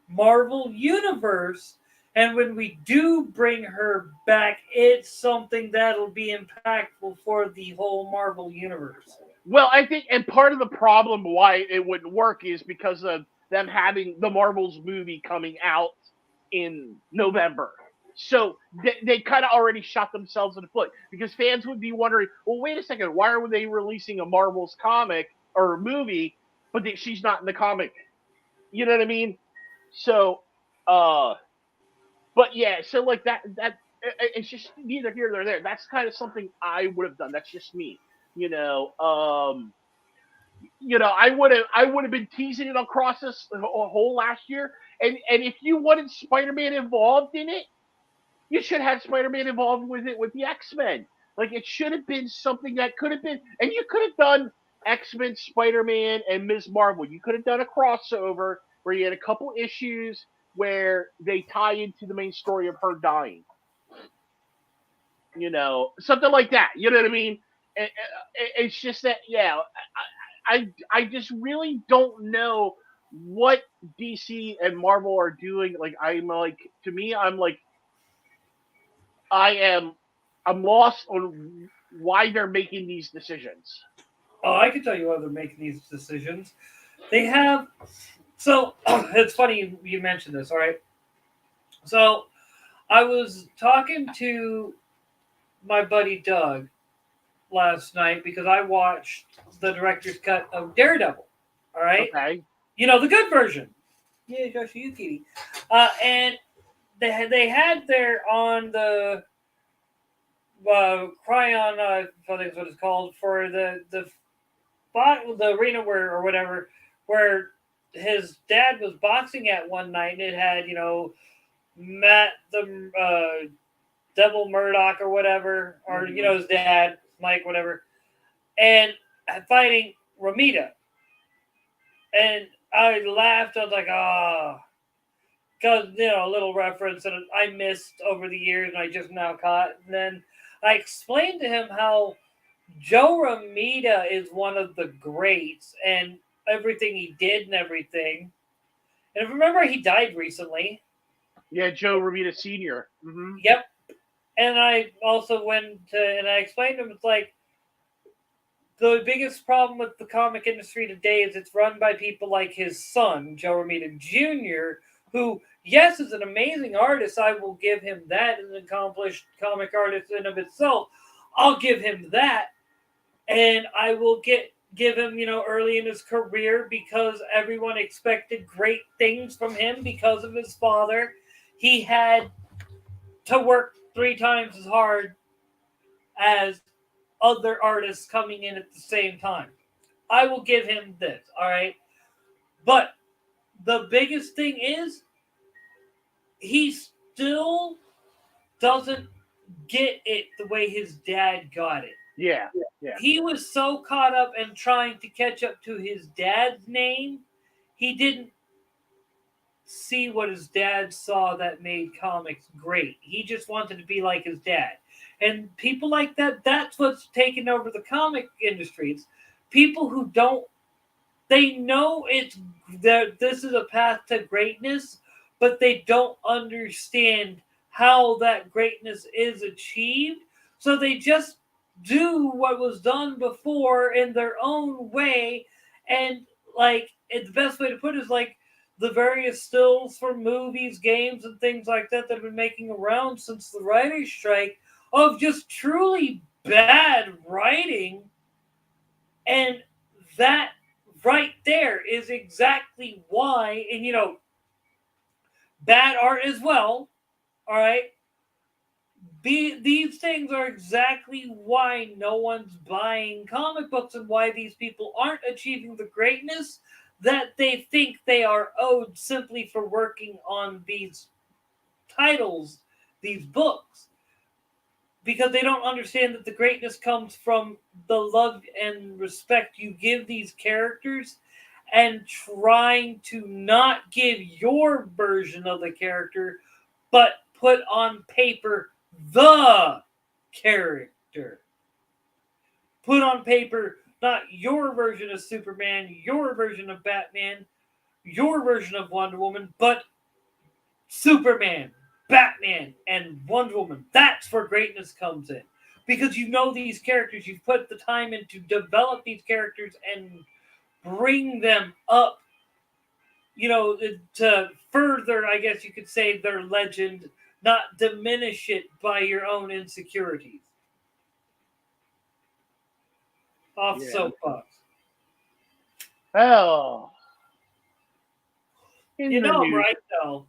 Marvel universe. And when we do bring her back, it's something that'll be impactful for the whole Marvel universe. Well, I think, and part of the problem why it wouldn't work is because of them having the Marvels movie coming out in November. So they kind of already shot themselves in the foot because fans would be wondering, well, wait a second, why are they releasing a Marvels comic or movie, but she's not in the comic? You know what I mean? So, but yeah, so like that it's just neither here nor there. That's kind of something I would have done. That's just me. You know, I would have been teasing it across this whole last year. And if you wanted Spider-Man involved in it, you should have Spider-Man involved with it with the X-Men. Like it should have been something that could have been, and you could have done X-Men, Spider-Man, and Ms. Marvel. You could have done a crossover where you had a couple issues where they tie into the main story of her dying. Something like that. You know what I mean? It's just that, yeah. I just really don't know what DC and Marvel are doing. Like I'm like, to me, I'm like, I'm lost on why they're making these decisions. Oh, I can tell you why they're making these decisions. They have. So it's funny you mentioned this. All right. So I was talking to my buddy Doug last night because I watched the director's cut of Daredevil. All right. Okay. The good version. Yeah, Josh, you kitty. And they had there on the Cryon, I think that's what it's called, for the arena or whatever, where his dad was boxing at one night, and it had Matt the Devil Murdoch or whatever, or his dad Mike whatever, and fighting Ramita, and I laughed. I was like, because a little reference that I missed over the years, and I just now caught. And then I explained to him how Joe Ramita is one of the greats, and everything he did and everything. And remember, he died recently. Yeah, Joe Romita Sr. Yep. And I also went to, and I explained to him, it's like, the biggest problem with the comic industry today is it's run by people like his son, Joe Ramita Jr., who, yes, is an amazing artist. I will give him that, an accomplished comic artist in of itself. I'll give him that. And I will give him, early in his career because everyone expected great things from him because of his father. He had to work 3 times as hard as other artists coming in at the same time. I will give him this, all right? But the biggest thing is he still doesn't get it the way his dad got it. Yeah. He was so caught up in trying to catch up to his dad's name, he didn't see what his dad saw that made comics great. He just wanted to be like his dad. And people like that, that's what's taken over the comic industry. It's people who don't, they know it's that this is a path to greatness, but they don't understand how that greatness is achieved. So they just do what was done before in their own way. And the best way to put it is like the various stills for movies, games, and things like that have been making around since the writer's strike of just truly bad writing. And that right there is exactly why, and bad art as well, all right? These things are exactly why no one's buying comic books and why these people aren't achieving the greatness that they think they are owed simply for working on these titles, these books. Because they don't understand that the greatness comes from the love and respect you give these characters and trying to not give your version of the character, but put on paper the character. Put on paper not your version of Superman, your version of Batman, your version of Wonder Woman, but Superman, Batman, and Wonder Woman. That's where greatness comes in. Because you know these characters, you've put the time in to develop these characters and bring them up, to further, I guess you could say, their legend, not diminish it by your own insecurities. Off soapbox. Oh. I'm right, though.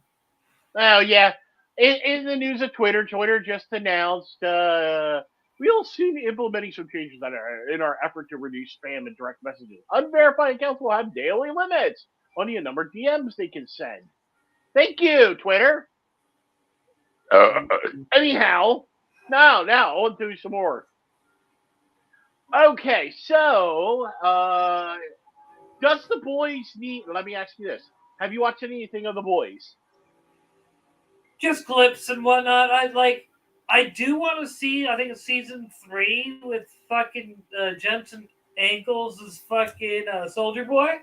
Oh, yeah. In the news of Twitter just announced we'll soon be implementing some changes in our effort to reduce spam and direct messages. Unverified accounts will have daily limits on the number of DMs they can send. Thank you, Twitter. Anyhow, now on to some more. Okay, so does The Boys need? Let me ask you this: have you watched anything of The Boys? Just clips and whatnot. I do want to see. I think it's season 3 with fucking Jensen Ankles as fucking Soldier Boy.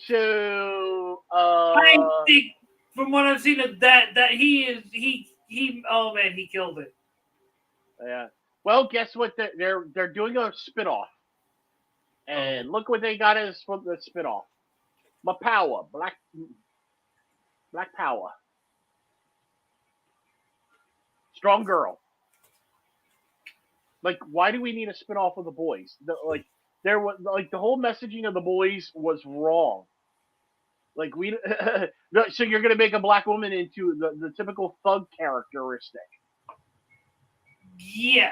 So I think from what I've seen of that he oh man, he killed it. Yeah. Well, guess what? They're doing a spinoff, and look what they got as for the spinoff. Mapawa, Black Power, Strong Girl. Like, why do we need a spinoff of The Boys? There was the whole messaging of The Boys was wrong. Like so you're gonna make a black woman into the typical thug characteristic. Yeah,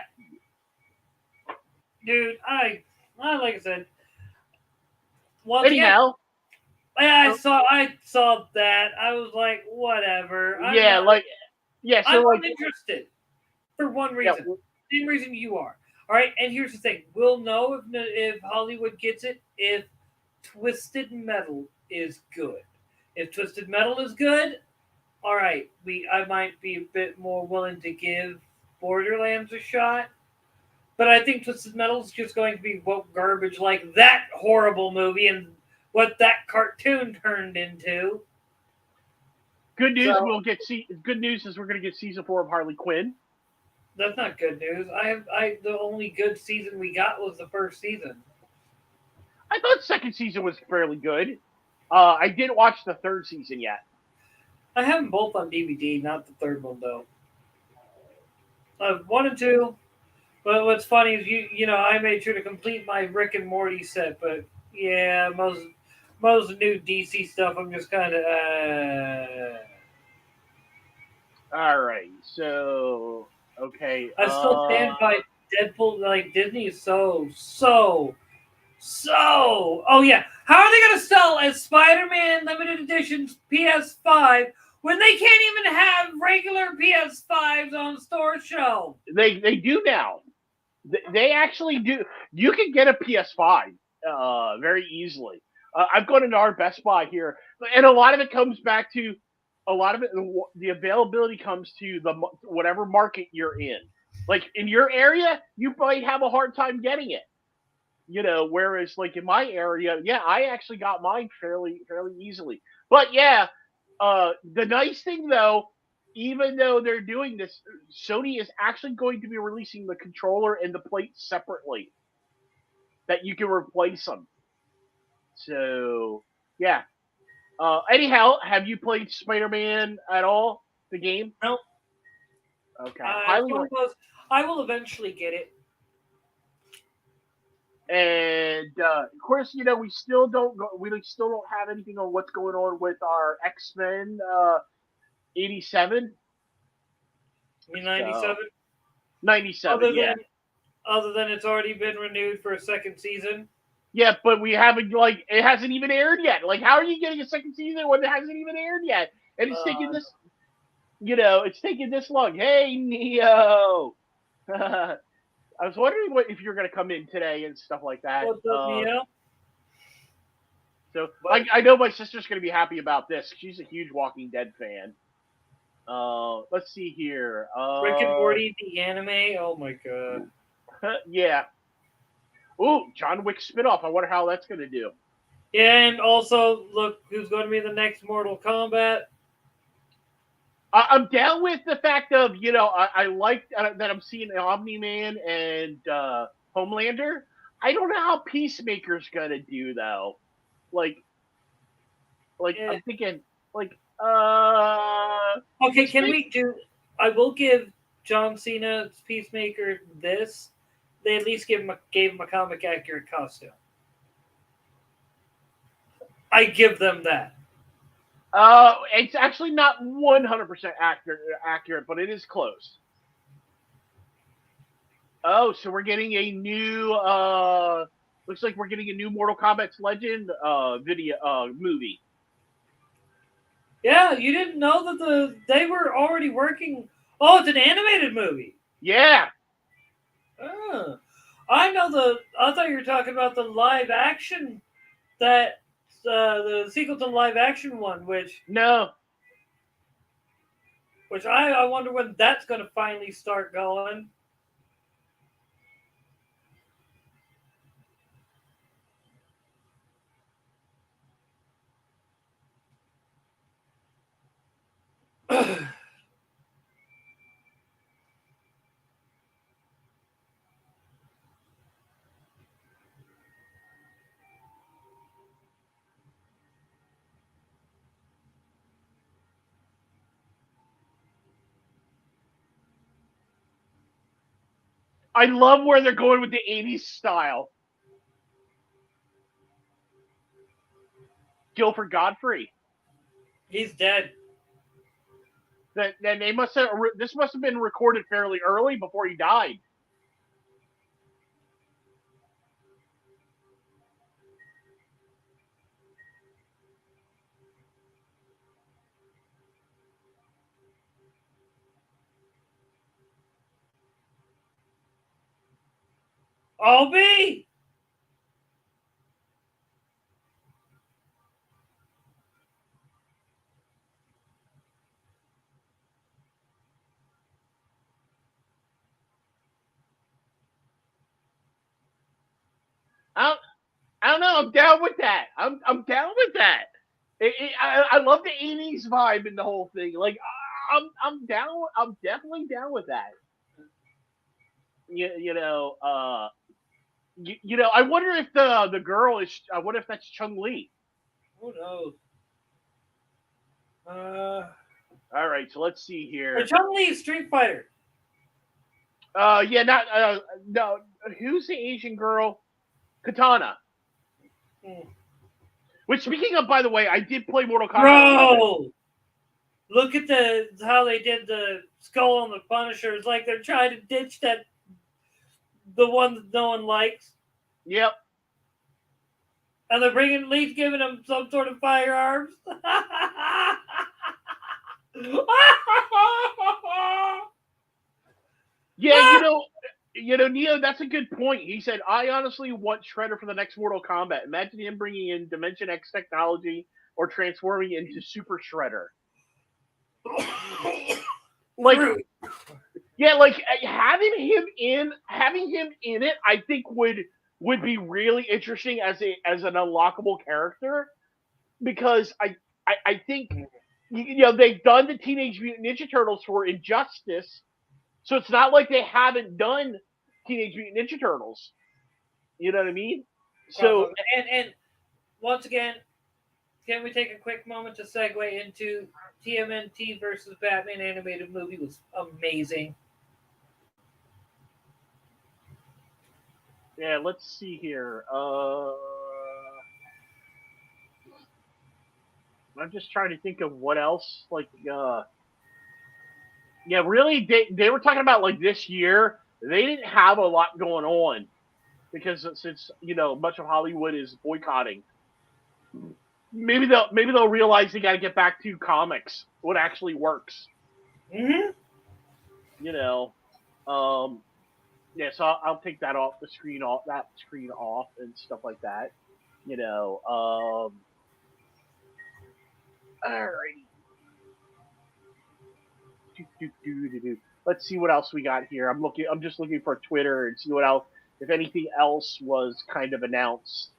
dude. I like I said. Once Anyhow, I saw that. I was like, whatever. So I'm like interested for one reason. Yeah. Same reason you are. All right, and here's the thing: we'll know if Hollywood gets it if Twisted Metal is good. If Twisted Metal is good, all right, I might be a bit more willing to give Borderlands a shot. But I think Twisted Metal is just going to be woke garbage like that horrible movie and what that cartoon turned into. Good news, So good news is we're going to get season 4 of Harley Quinn. that's not good news. The only good season we got was the first season. I thought second season was fairly good. I didn't watch the third season yet. I have them both on DVD, not the third one though. 1 and 2. But what's funny is you know I made sure to complete my Rick and Morty set, but yeah, most new DC stuff I'm just kind of. All right, so okay. I still stand by Deadpool. Like Disney is so. Oh yeah, how are they gonna sell a Spider-Man limited editions PS5 when they can't even have regular PS5s on store shelves? They do now. They actually do. You can get a PS5 very easily. I've gone into our Best Buy here, and a lot of it comes back to the availability comes to the whatever market you're in. Like in your area, you might have a hard time getting it. Whereas like in my area, yeah, I actually got mine fairly easily. But yeah, the nice thing though, even though they're doing this, Sony is actually going to be releasing the controller and the plate separately, that you can replace them. So yeah. Anyhow, have you played Spider-Man at all? The game? Nope. Okay. I will eventually get it. And of course, we still don't have anything on what's going on with our X-Men 87. You mean 97? 97, yeah. Other than it's already been renewed for a second season. Yeah, but we haven't it hasn't even aired yet. Like, how are you getting a second season when it hasn't even aired yet? And it's taking this, it's taking this long. Hey, Neo. I was wondering if you're going to come in today and stuff like that. What's up, Neo? So I know my sister's going to be happy about this. She's a huge Walking Dead fan. Let's see here. Rick and Morty, the anime. Oh my god. Yeah. Ooh, John Wick spinoff. I wonder how that's going to do. Yeah, and also look who's going to be the next Mortal Kombat. I'm down with the fact of I like that I'm seeing Omni-Man and Homelander. I don't know how Peacemaker's going to do though. Like yeah. I'm thinking Okay, can we do? I will give John Cena's Peacemaker this. They at least gave him a comic accurate costume. I give them that. It's actually not 100% accurate, but it is close. Oh, so we're getting a new looks like we're getting a new Mortal Kombat Legend video movie. Yeah, you didn't know that they were already working. Oh, it's an animated movie. Yeah. Oh, I thought you were talking about the live action the sequel to the live action one, which I wonder when that's going to finally start going. I love where they're going with the 80s style. Guilford Godfrey. He's dead. That they must have. This must have been recorded fairly early before he died. Albie! I don't know. I'm down with that. I'm down with that. I love the '80s vibe in the whole thing. Like I'm down. I'm definitely down with that. You know. I wonder if the girl is. I wonder if that's Chung Li. Who knows? All right. So let's see here. Chun Li Street Fighter. Yeah. Not. No. Who's the Asian girl? Katana. Hmm. Which, speaking of, by the way, I did play Mortal Kombat. Bro, look at how they did the skull on the Punisher. It's like they're trying to ditch the one that no one likes, Yep. and they're bringing at least giving him some sort of firearms. Yeah, Neo, that's a good point. He said, I honestly want Shredder for the next Mortal Kombat. Imagine him bringing in Dimension X technology or transforming into Super Shredder. Like, yeah, like having him in it, I think would be really interesting as an unlockable character, because I think they've done the Teenage Mutant Ninja Turtles for Injustice. So it's not like they haven't done Teenage Mutant Ninja Turtles. You know what I mean? So and once again, can we take a quick moment to segue into TMNT versus Batman animated movie was amazing. yeah, let's see here. I'm just trying to think of what else. Like, yeah, really, they were talking about like this year. They didn't have a lot going on because since much of Hollywood is boycotting. Maybe they'll realize they got to get back to comics, what actually works. Mm-hmm. Yeah. So I'll take that off the screen, off, and stuff like that. Alrighty. Let's see what else we got here. I'm just looking for Twitter and see what else, if anything else was kind of announced.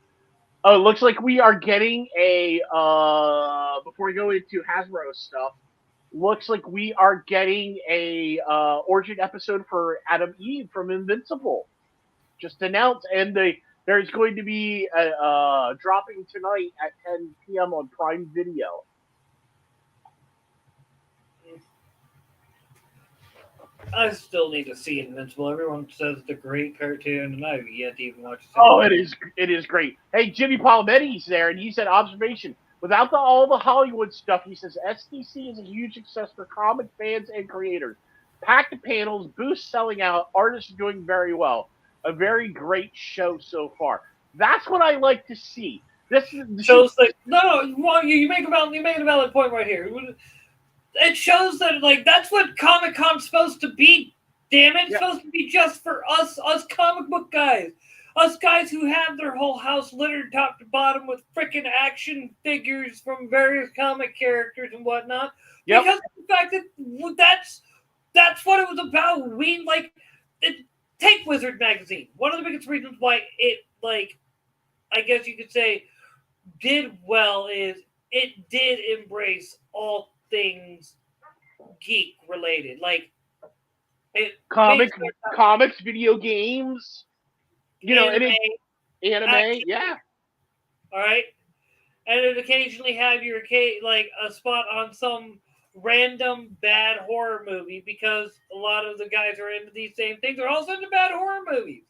Oh, it looks like we are getting a before we go into Hasbro stuff. Looks like we are getting a origin episode for Adam Eve from Invincible, just announced, and there's going to be a dropping tonight at 10 p.m. on Prime Video. I still need to see Invincible. Everyone says it's a great cartoon, and I've yet to even watch it. Oh, it is great. Hey, Jimmy Palmetti's there, and he said, observation, without all the Hollywood stuff, he says SDC is a huge success for comic fans and creators. Packed panels, booths selling out, artists doing very well. A very great show so far. That's what I like to see. This shows like no. Well, you make a valid point right here. It shows that that's what Comic Con's supposed to be. Damn it! It's supposed to be just for us comic book guys, us guys who have their whole house littered top to bottom with freaking action figures from various comic characters and whatnot. Yep. Because of the fact that that's what it was about. We take Wizard magazine. One of the biggest reasons why it I guess you could say did well is it did embrace all things geek related, comics, video games, anime, anime, yeah. All right, and it occasionally have a spot on some random bad horror movie because a lot of the guys are into these same things. They're also into bad horror movies.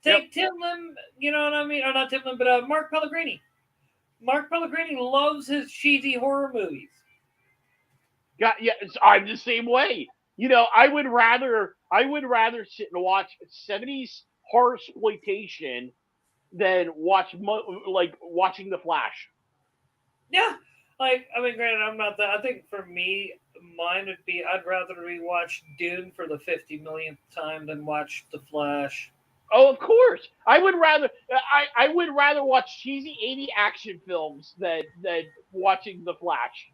Take Tim Lim, you know what I mean? Or not Tim Lim, but Mark Pellegrini. Mark Pellegrini loves his cheesy horror movies. Yeah, I'm the same way. I would rather sit and watch 70s horror exploitation than watching The Flash. Yeah, granted, I'm not that. I think for me, mine would be I'd rather rewatch Dune for the 50 millionth time than watch The Flash. Oh, of course. I would rather watch cheesy 80 action films than watching The Flash.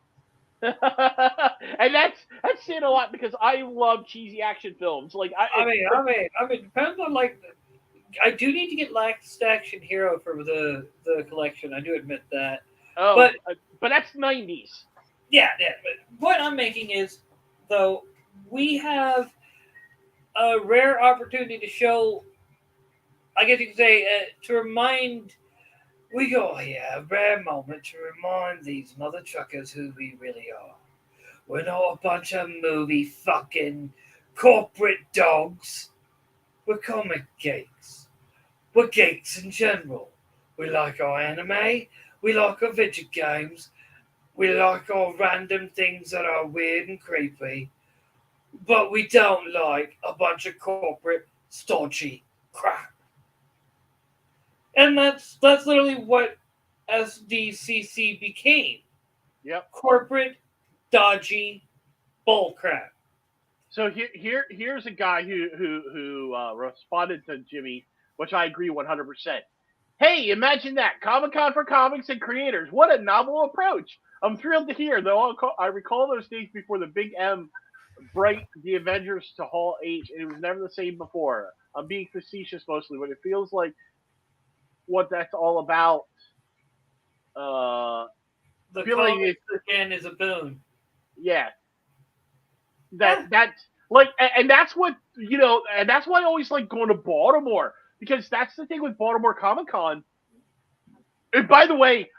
And that's saying a lot because I love cheesy action films. It depends on I do need to get Last Action Hero for the collection. I do admit that. Oh, But but that's 90s. yeah. But what I'm making is, though, we have a rare opportunity to show. I guess you could say to remind. We go, yeah, a rare moment to remind these mother truckers who we really are. We're not a bunch of movie fucking corporate dogs. We're comic geeks. We're geeks in general. We like our anime. We like our video games. We like our random things that are weird and creepy. But we don't like a bunch of corporate stodgy crap. And that's literally what SDCC became. Yep. Corporate dodgy bullcrap. So here's a guy who responded to Jimmy, which I agree 100%. Hey, imagine that Comic-Con for comics and creators. What a novel approach! I'm thrilled to hear. Though I recall those days before the Big M bright the Avengers to Hall H, and it was never the same before. I'm being facetious mostly, but it feels like what that's all about. Uh, The feeling comics it, again is a boon. yeah, Yeah. that's like, and that's what and that's why I always like going to Baltimore, because that's the thing with Baltimore Comic Con. And by the way,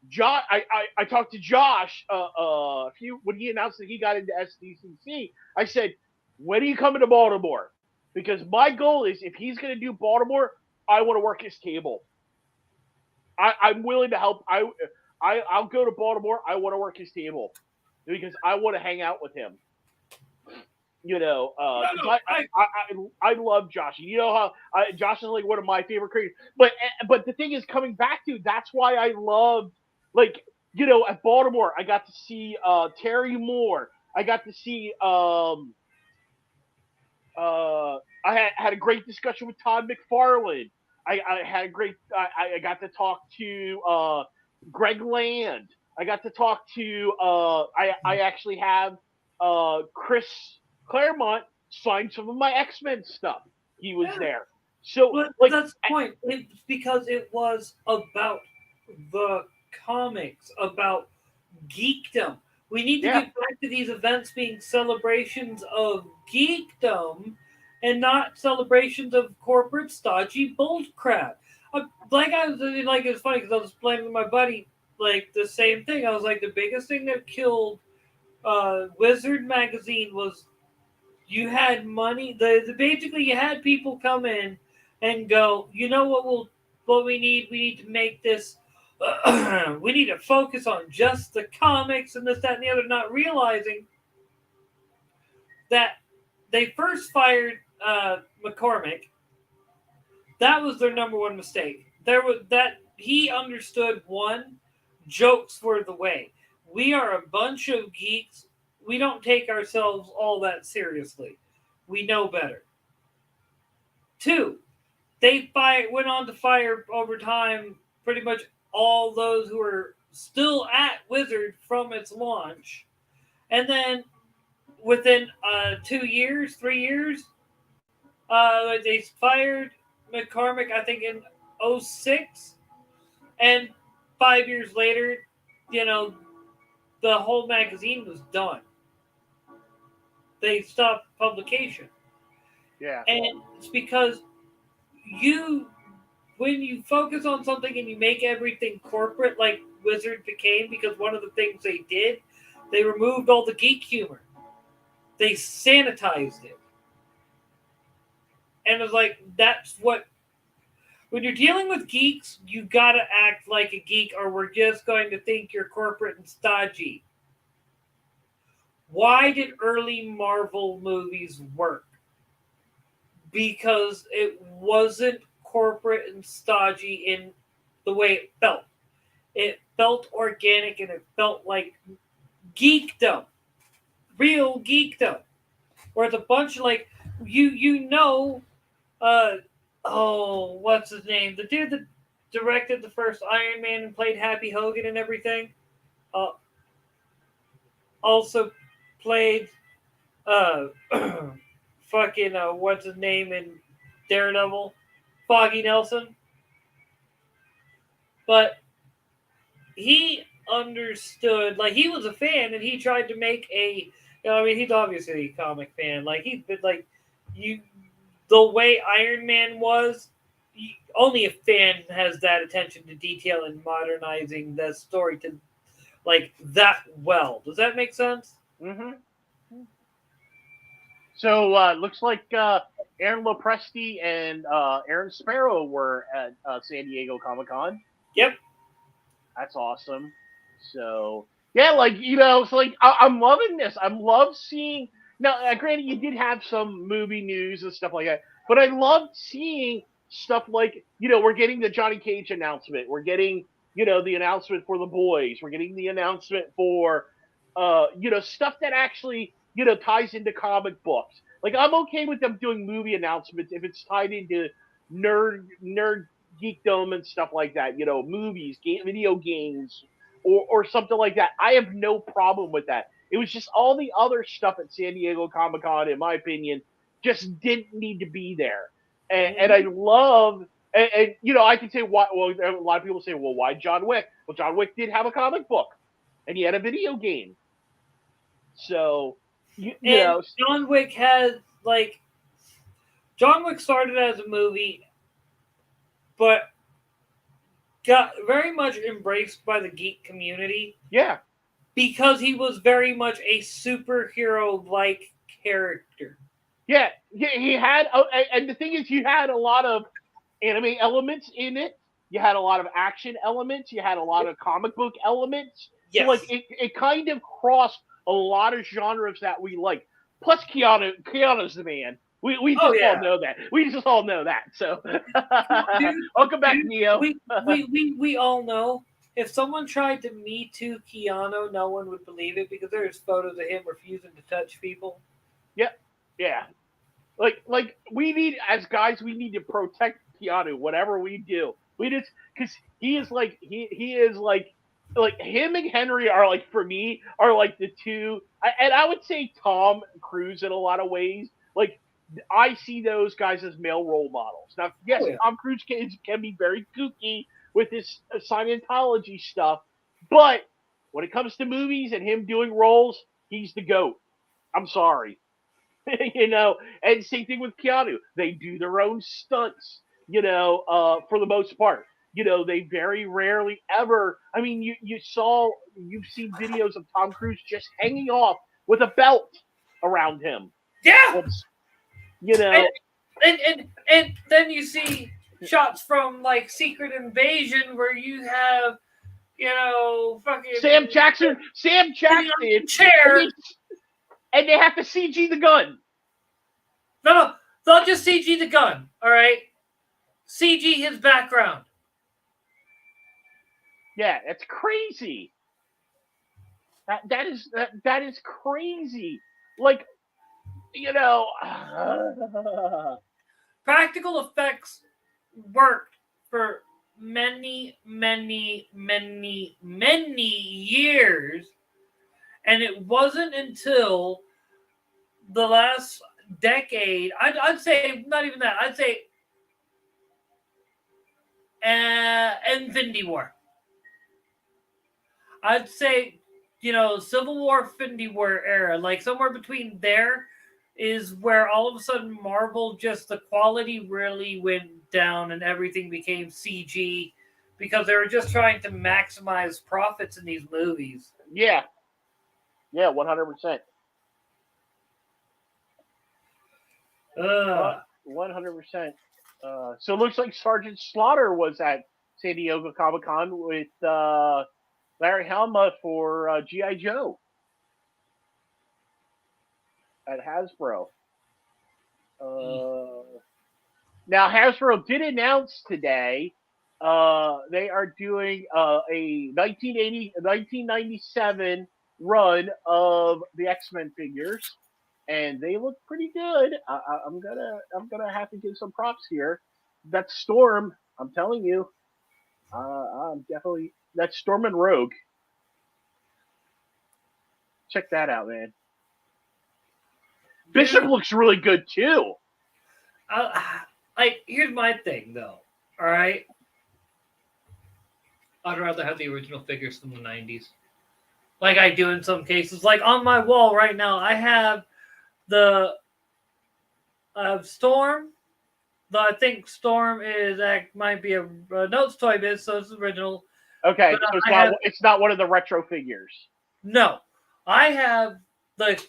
Josh, I talked to Josh a few when he announced that he got into SDCC. I said, when are you coming to Baltimore? Because my goal is, if he's going to do Baltimore, I want to work his table. I'm willing to help. I'll go to Baltimore. I want to work his table because I want to hang out with him. No, I love Josh. You know how Josh is like one of my favorite creators. But the thing is, coming back to, that's why I loved, like, at Baltimore I got to see Terry Moore. I got to see I had a great discussion with Todd McFarlane. I had a great I got to talk to Greg Land. I got to talk to I actually have Chris Claremont signed some of my X-Men stuff. He was yeah. there. So But like, that's the point. It's because it was about the comics, about geekdom. We need to yeah, get back to these events being celebrations of geekdom and not celebrations of corporate stodgy bull crap. Like I was like, it's funny because I was playing with my buddy like the same thing. I was like, the biggest thing that killed Wizard magazine was you had money. The basically you had people come in and go, you know what we need? We need to make this. We need to focus on just the comics and this, that, and the other, not realizing that they first fired McCormick. That was their number one mistake. There was that he understood one, jokes were the way. We are a bunch of geeks. We don't take ourselves all that seriously. We know better. Two, they went on to fire over time pretty much all those who were still at Wizard from its launch. And then within 2 years, 3 years, they fired McCormick, I think, in '06. And 5 years later, you know, the whole magazine was done. They stopped publication. yeah, And it's because when you focus on something and you make everything corporate like Wizard became, because one of the things they did, they removed all the geek humor. They sanitized it. And it's like, that's what, when you're dealing with geeks, you gotta act like a geek or we're just going to think you're corporate and stodgy. Why did early Marvel movies work? Because it wasn't corporate and stodgy in the way it felt. It felt organic and it felt like geekdom, real geekdom. Where it's a bunch of like what's his name? The dude that directed the first Iron Man and played Happy Hogan and everything. Uh, Also played uh fucking what's his name in Daredevil? Foggy Nelson, but he understood, like he was a fan, and he tried to make a. I mean, he's obviously a comic fan. Like he's been like you, the way Iron Man was. Only a fan has that attention to detail and modernizing the story to like that well. Does that make sense? Mm-hmm. So looks like Aaron Lopresti and Aaron Sparrow were at San Diego Comic-Con. Yep. That's awesome. So yeah, like it's like I'm loving this. I'm love seeing. Now, granted, you did have some movie news and stuff like that, but I loved seeing stuff like we're getting the Johnny Cage announcement. We're getting the announcement for the boys. We're getting the announcement for stuff that actually ties into comic books. Like I'm okay with them doing movie announcements if it's tied into nerd geekdom and stuff like that. Movies, video games, or something like that. I have no problem with that. It was just all the other stuff at San Diego Comic-Con, in my opinion, just didn't need to be there. And I love, and I can say why. Well, a lot of people say, well, why John Wick? Well, John Wick did have a comic book, and he had a video game. So, John Wick had John Wick started as a movie, but got very much embraced by the geek community. Yeah. Because he was very much a superhero-like character. Yeah, he had, and the thing is, you had a lot of anime elements in it. You had a lot of action elements. You had a lot of comic book elements. Yes. So, like, it kind of crossed a lot of genres that we like. Plus, Keanu's the man. We just all know that. We just all know that. So, welcome back, Neo. We all know. If someone tried to Me Too Keanu, no one would believe it because there's photos of him refusing to touch people. Yeah. Like we need, as guys, we need to protect Keanu, whatever we do. We just, because he is like him and Henry are like, for me, are like the two, and I would say Tom Cruise in a lot of ways. Like, I see those guys as male role models. Now, yes, Tom Cruise can be very kooky with his Scientology stuff, but when it comes to movies and him doing roles, he's the GOAT. I'm sorry. And same thing with Keanu. They do their own stunts, for the most part. They very rarely ever, I mean, you've seen videos of Tom Cruise just hanging off with a belt around him. Yeah. And then you see shots from like Secret Invasion where you have, fucking Sam Jackson chair. And they have to CG the gun. No, don't just CG the gun. All right, CG his background. Yeah, that's crazy. That is crazy. Like, practical effects worked for many years, and it wasn't until the last decade, I'd say not even that, I'd say Infinity War. I'd say, Civil War, Infinity War era, like somewhere between there is where all of a sudden Marvel, just the quality really went down and everything became CG because they were just trying to maximize profits in these movies. Yeah. Yeah, 100%. 100%. So it looks like Sergeant Slaughter was at San Diego Comic-Con with Larry Hama for G.I. Joe at Hasbro. Now, Hasbro did announce today they are doing a 1997 run of the X-Men figures, and they look pretty good. I'm gonna have to give some props here. That Storm, I'm telling you, I'm definitely, that's Storm and Rogue. Check that out, man. Bishop looks really good too. like, here's my thing, though. All right? I'd rather have the original figures from the 90s. Like I do in some cases. Like on my wall right now, I have the Storm. Though I think Storm might be a Notes Toy Biz, so it's original. Okay, But, so it's not one of the retro figures. No. I have the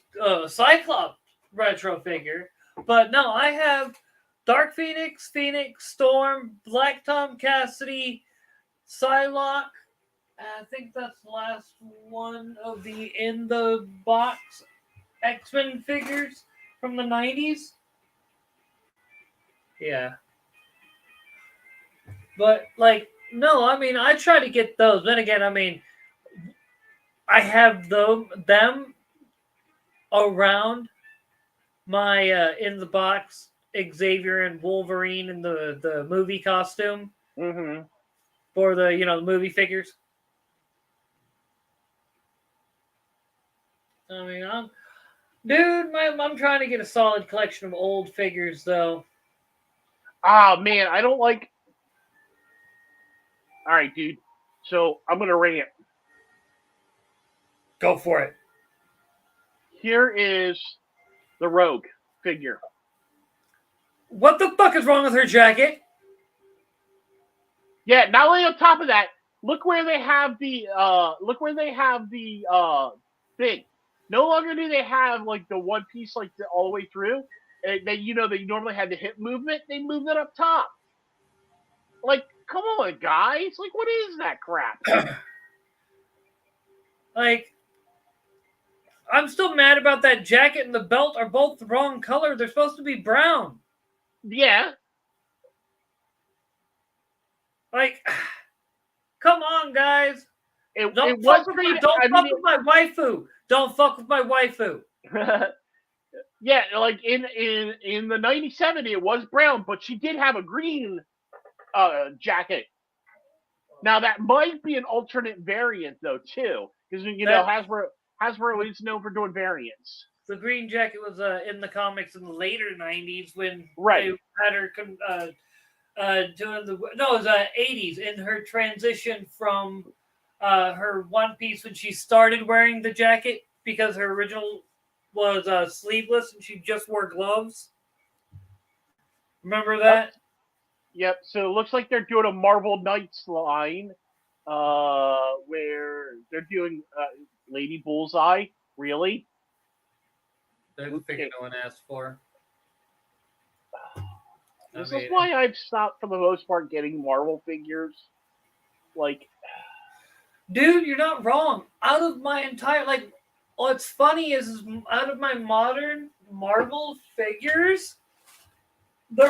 Cyclops retro figure. But no, I have Dark Phoenix, Storm, Black Tom Cassidy, Psylocke. I think that's the last one of the in the box X-Men figures from the 90s. Yeah. But like, no, I mean, I try to get those. Then again, I mean, I have them around my in the box Xavier and Wolverine in the movie costume for the the movie figures. I mean, I'm trying to get a solid collection of old figures though. Ah, man, I don't like. All right, dude. So I'm gonna ring it. Go for it. Here is the Rogue figure. What the fuck is wrong with her jacket? Yeah, not only on top of that, look where they have the thing. No longer do they have like the one piece like all the way through. They they normally have the hip movement. They moved it up top. Like, come on, guys! Like, what is that crap? Like, I'm still mad about that jacket and the belt are both the wrong color. They're supposed to be brown. Yeah. Like, come on, guys. It Don't was fuck with pretty. my waifu. Don't fuck with my waifu. Yeah, like in the '97, it was brown, but she did have a green jacket. Now that might be an alternate variant though too, because Hasbro is known for doing variants. The green jacket was in the comics in the later '90s when Right. they had her doing the it was '80s in her transition from her one piece when she started wearing the jacket because her original was sleeveless and she just wore gloves. Remember that? Yep. So it looks like they're doing a Marvel Knights line, where they're doing Lady Bullseye. Really? The figure no one asked for. This is why I've stopped for the most part getting Marvel figures. Like, dude, you're not wrong. Out of my entire what's funny is out of my modern Marvel figures,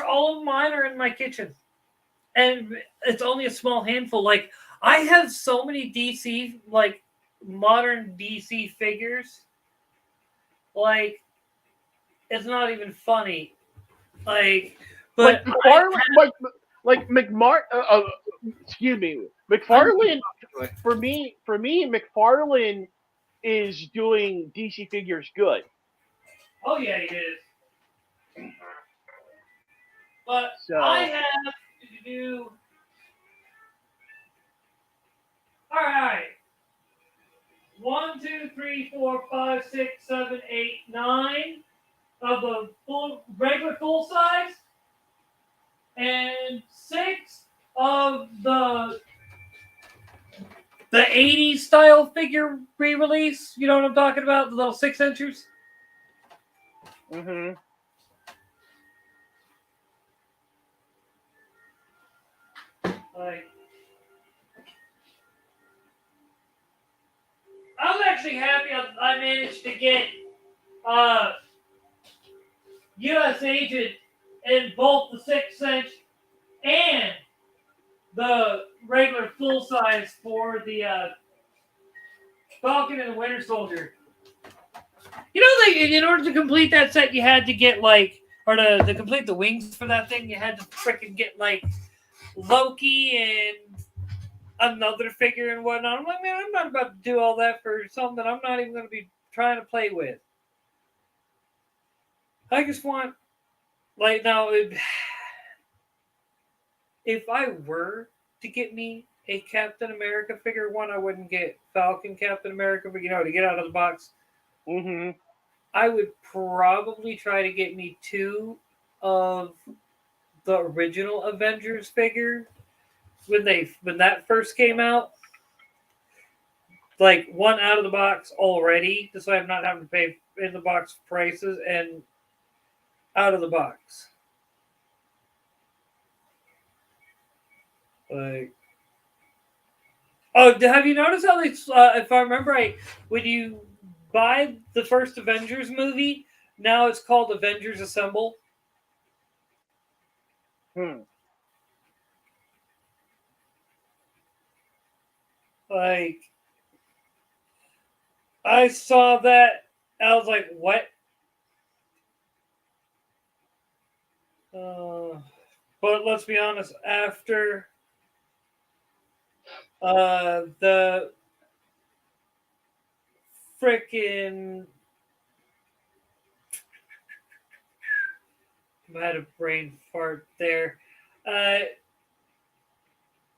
all of mine are in my kitchen, and it's only a small handful. Like, I have so many DC modern DC figures. Like, it's not even funny. Like, but excuse me, McFarlane. For me, McFarlane is doing DC figures good. Oh yeah, he is. But so, I have to do. All right. 1, 2, 3, 4, 5, 6, 7, 8, 9 of the regular full size, and 6 of the 80s style figure re-release. You know what I'm talking about? The little 6-inchers. Mm-hmm. I was actually happy I managed to get U.S. Agent in both the 6-inch and the regular full size for the Falcon and the Winter Soldier. You know, in order to complete that set, you had to get to complete the wings for that thing, you had to freaking get Loki and another figure and whatnot. I'm like, man, I'm not about to do all that for something I'm not even going to be trying to play with. I just want, if I were to get me a Captain America figure, one, I wouldn't get Falcon Captain America, but to get out of the box, Mm-hmm. I would probably try to get me two of the original Avengers figure when that first came out. Like one out of the box already, just so I'm not having to pay in the box prices, and out of the box. Like, oh, have you noticed how they? If I remember right, when you buy the first Avengers movie, now it's called Avengers Assemble. Hmm. Like, I saw that, I was like, what? Uh, but let's be honest, after the freaking, I had a brain fart there. Uh,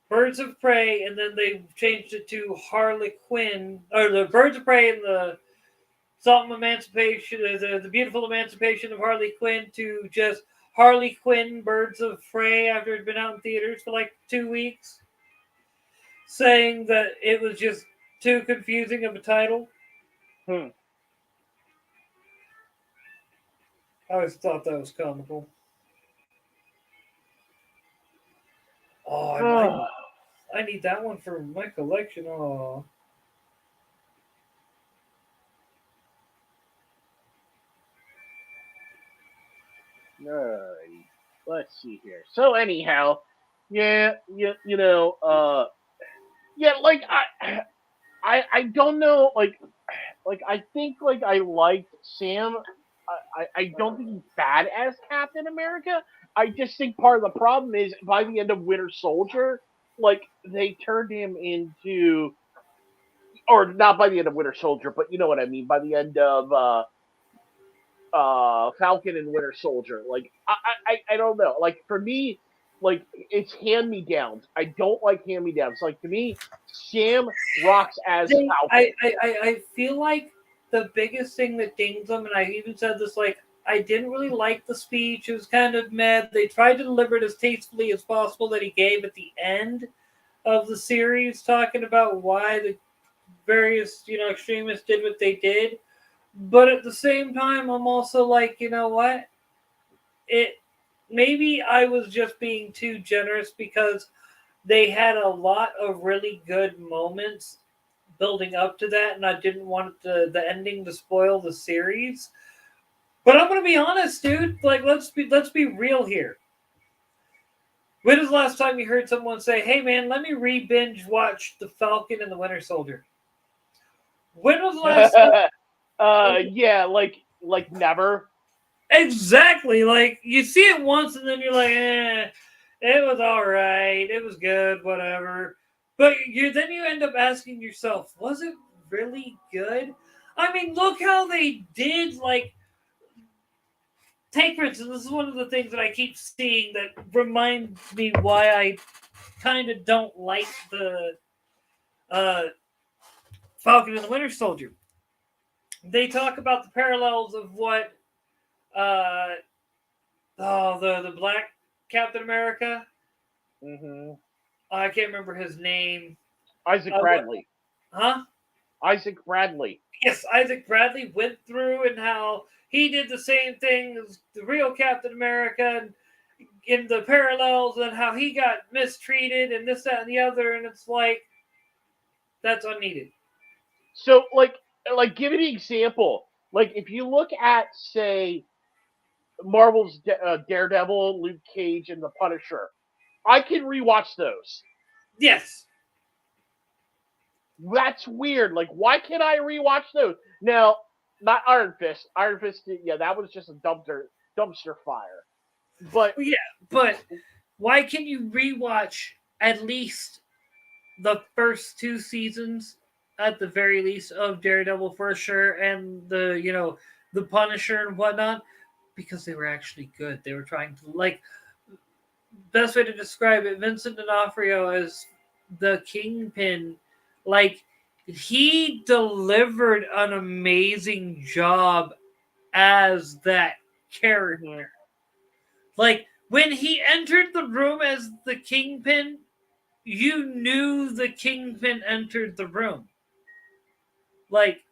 Birds of Prey, and then they changed it to Harley Quinn, or the Birds of Prey and the Something Emancipation, the Beautiful Emancipation of Harley Quinn, to just Harley Quinn Birds of Prey after it had been out in theaters for like 2 weeks, saying that it was just too confusing of a title. Hmm. I always thought that was comical. Oh, I need that one for my collection. Oh, Alrighty. Let's see here. So anyhow, yeah, yeah, like I don't know, like I think like I liked Sam. I don't think he's bad as Captain America. I just think part of the problem is by the end of Winter Soldier, like they turned him into, or not by the end of Winter Soldier, but you know what I mean. By the end of Falcon and Winter Soldier, like I don't know. Like for me, like it's hand me downs. I don't like hand me downs. Like to me, Sam rocks as Falcon. I feel like the biggest thing that dings them, and I even said this, like, I didn't really like the speech. It was kind of mad. They tried to deliver it as tastefully as possible that he gave at the end of the series, talking about why the various, extremists did what they did. But at the same time, I'm also like, you know what? It maybe I was just being too generous because they had a lot of really good moments building up to that, and I didn't want the ending to spoil the series. But I'm gonna be honest, dude. Like, let's be real here. When was the last time you heard someone say, "Hey, man, let me re-binge watch The Falcon and the Winter Soldier"? When was the last time? Yeah, like never. Exactly. Like, you see it once, and then you're like, it was all right, it was good, whatever. But then you end up asking yourself, was it really good? I mean, look how they did. Like, take for instance, this is one of the things that I keep seeing that reminds me why I kind of don't like the uh, Falcon and the Winter Soldier. They talk about the parallels of what uh, the Black Captain America. Mm-hmm. I can't remember his name. Isaac What? Bradley. Huh? Isaac Bradley. Yes, Isaac Bradley went through, and how he did the same thing as the real Captain America, and in the parallels, and how he got mistreated, and this, that, and the other. And it's like, that's unneeded. So like give an example. Like if you look at say Marvel's Daredevil, Luke Cage, and the Punisher, I can rewatch those. Yes. That's weird. Like why can't I rewatch those? Now, not Iron Fist. Iron Fist, yeah, that was just a dumpster fire. But Well, yeah, but why can you rewatch at least the first two seasons, at the very least, of Daredevil for sure, and the Punisher and whatnot, because they were actually good. They were trying to, like, best way to describe it, Vincent D'Onofrio as the Kingpin, like he delivered an amazing job as that character. Mhm. Like when he entered the room as the Kingpin, you knew the Kingpin entered the room. Like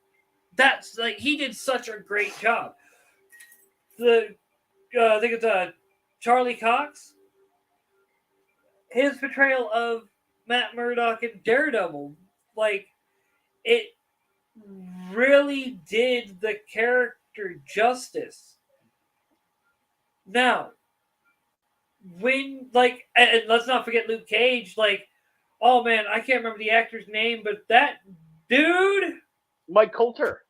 that's like he did such a great job. The I think it's Charlie Cox. His portrayal of Matt Murdock in Daredevil, like it really did the character justice. Now, when and let's not forget Luke Cage, like, oh man, I can't remember the actor's name, but that dude. Mike Coulter.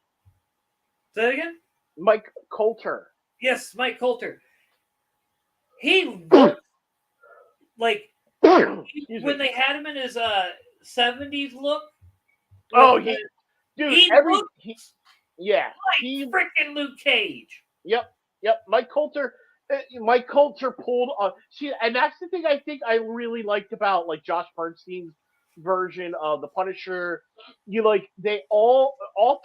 Say that again. Mike Coulter. Yes, Mike Coulter. He looked like when they had him in his 70s look. Oh, the, dude, he looked yeah, like freaking Luke Cage. Yep. Mike Coulter pulled on. See, and that's the thing I think I really liked about like Josh Bernstein's version of the Punisher. They all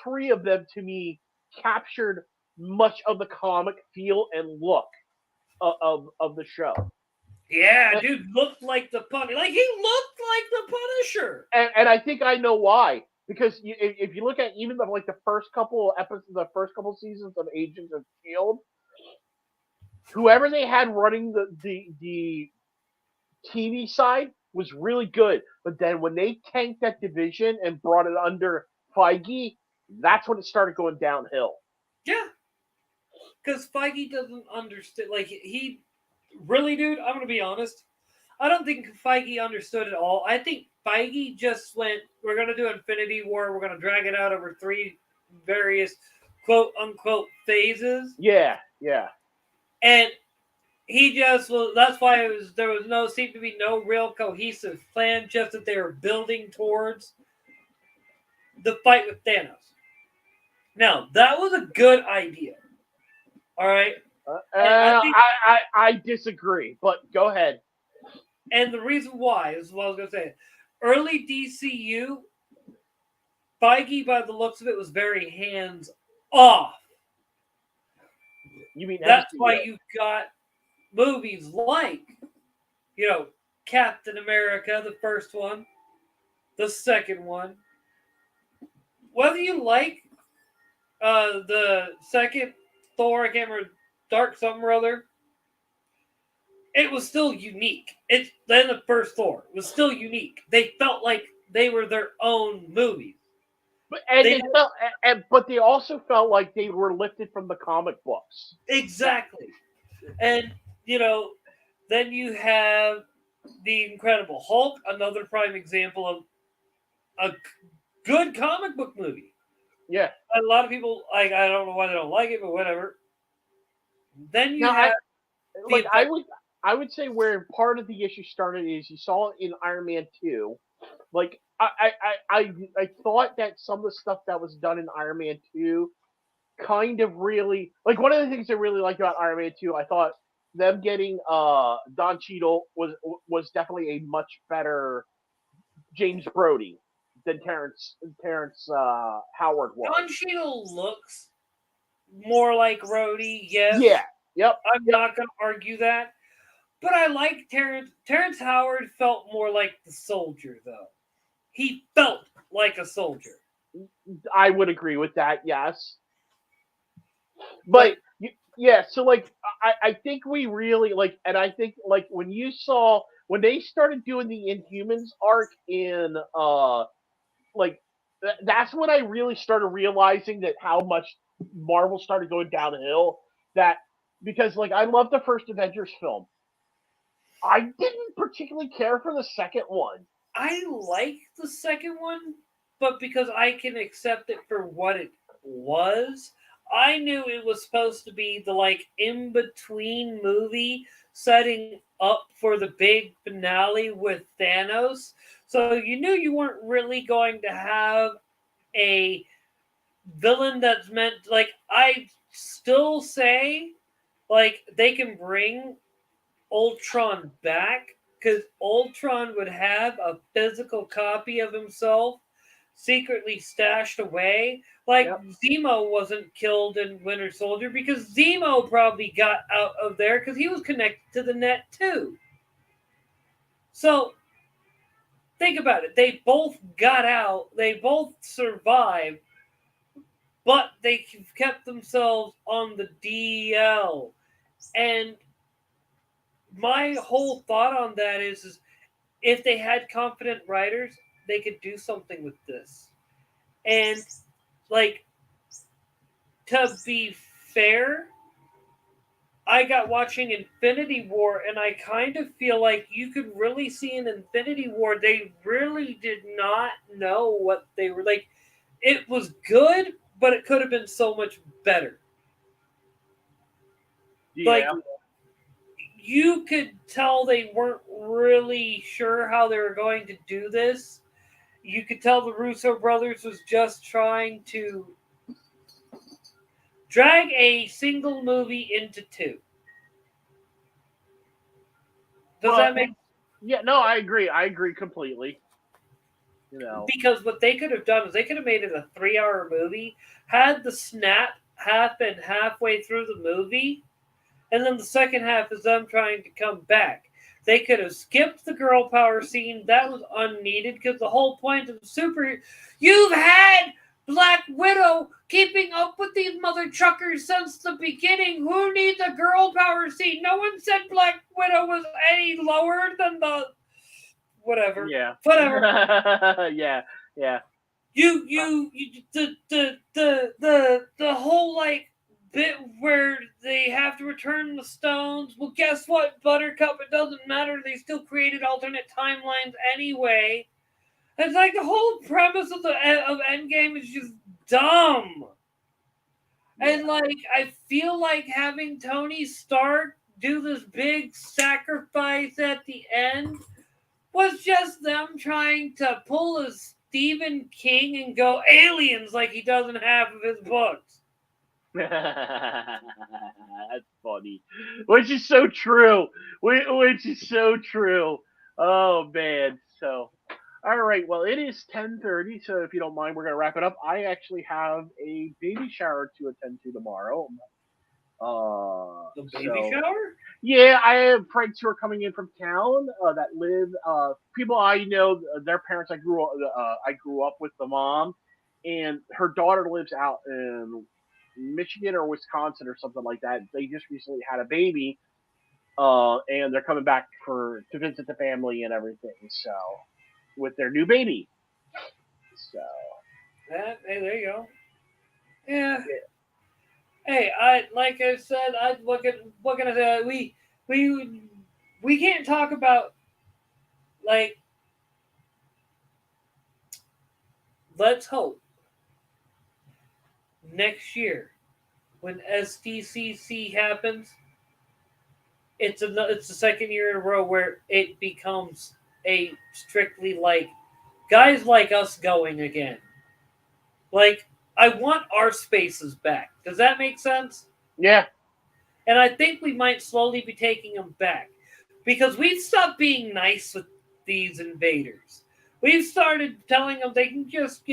three of them to me captured much of the comic feel and look of the show. Yeah, dude looked like the Punisher. Like he looked like the Punisher. And I think I know why. Because if you look at even the first couple episodes, the first couple seasons of Agents of Shield, whoever they had running the TV side was really good. But then when they tanked that division and brought it under Feige, that's when it started going downhill. Yeah, because Feige doesn't understand. Like he really, dude. I'm gonna be honest. I don't think Feige understood it all. I think Feige just went, we're going to do Infinity War. We're going to drag it out over 3 various quote unquote phases. Yeah. And he just was, that's why there was seemed to be no real cohesive plan, just that they were building towards the fight with Thanos. Now, that was a good idea. All right. I disagree, but go ahead. And the reason why is what I was going to say. Early DCU, Feige, by the looks of it, was very hands off. You mean that's MCU. why you got movies like, Captain America, the first one, the second one. Whether you like the second Thor, I can't remember, Dark something or other, it was still unique. Then the first Thor was still unique. They felt like they were their own movies. But they also felt like they were lifted from the comic books. Exactly. And, then you have the Incredible Hulk, another prime example of a good comic book movie. Yeah. A lot of people, I don't know why they don't like it, but whatever. Then you have... I would say where part of the issue started is you saw it in Iron Man 2. Like, I thought that some of the stuff that was done in Iron Man 2 kind of really... Like, one of the things I really liked about Iron Man 2, I thought them getting Don Cheadle was definitely a much better James Brody than Terrence Howard was. Don Cheadle looks more like Rhodey, yes. Yeah. Yep. I'm not going to argue that. But I like Terrence. Terrence Howard felt more like the soldier, though. He felt like a soldier. I would agree with that, yes. But, yeah, so, I think we really, and I think, when they started doing the Inhumans arc in, that's when I really started realizing that how much Marvel started going downhill. Because, I love the first Avengers film. I didn't particularly care for the second one. I like the second one, but because I can accept it for what it was, I knew it was supposed to be the in-between movie setting up for the big finale with Thanos. So you knew you weren't really going to have a villain that's meant, I still say, they can bring Ultron back, because Ultron would have a physical copy of himself secretly stashed away. Like Yep. Zemo wasn't killed in Winter Soldier because Zemo probably got out of there because he was connected to the net too. So think about it. They both got out, they both survived, but they kept themselves on the DL. And my whole thought on that is if they had confident writers, they could do something with this. And like, to be fair, I got watching Infinity War, and I kind of feel like you could really see in Infinity War they really did not know what they were like. It was good, but it could have been so much better. Yeah. Like, you could tell they weren't really sure how they were going to do this. You could tell the Russo brothers was just trying to drag a single movie into two. Does that make? Yeah, no, I agree. I agree completely. Because what they could have done is they could have made it a 3-hour movie, had the snap happen halfway through the movie, and then the second half is them trying to come back. They could have skipped the girl power scene. That was unneeded because the whole point of the super... You've had Black Widow keeping up with these mother truckers since the beginning. Who needs a girl power scene? No one said Black Widow was any lower than the... Whatever. Yeah. Whatever. Yeah. The whole like bit where they have to return the stones. Well, guess what, Buttercup? It doesn't matter. They still created alternate timelines anyway. It's like the whole premise of Endgame is just dumb. And like I feel like having Tony Stark do this big sacrifice at the end was just them trying to pull a Stephen King and go aliens like he does in half of his books. That's funny. Which is so true. Which is so true. Oh man. So all right, well it is 10:30, so if you don't mind, we're gonna wrap it up. I actually have a baby shower to attend to tomorrow. The baby shower? Yeah, I have friends who are coming in from town that live. People I know, their parents. I grew up with the mom, and her daughter lives out in Michigan or Wisconsin or something like that. They just recently had a baby, and they're coming back to visit the family and everything. So, with their new baby. So. Hey, there you go. Yeah. Hey, like I said, what can I say? We can't talk about like. Let's hope next year when SDCC happens, it's the second year in a row where it becomes a strictly like guys like us going again. Like I want our spaces back. Does that make sense? Yeah. And I think we might slowly be taking them back because we've stopped being nice with these invaders. We've started telling them they can just,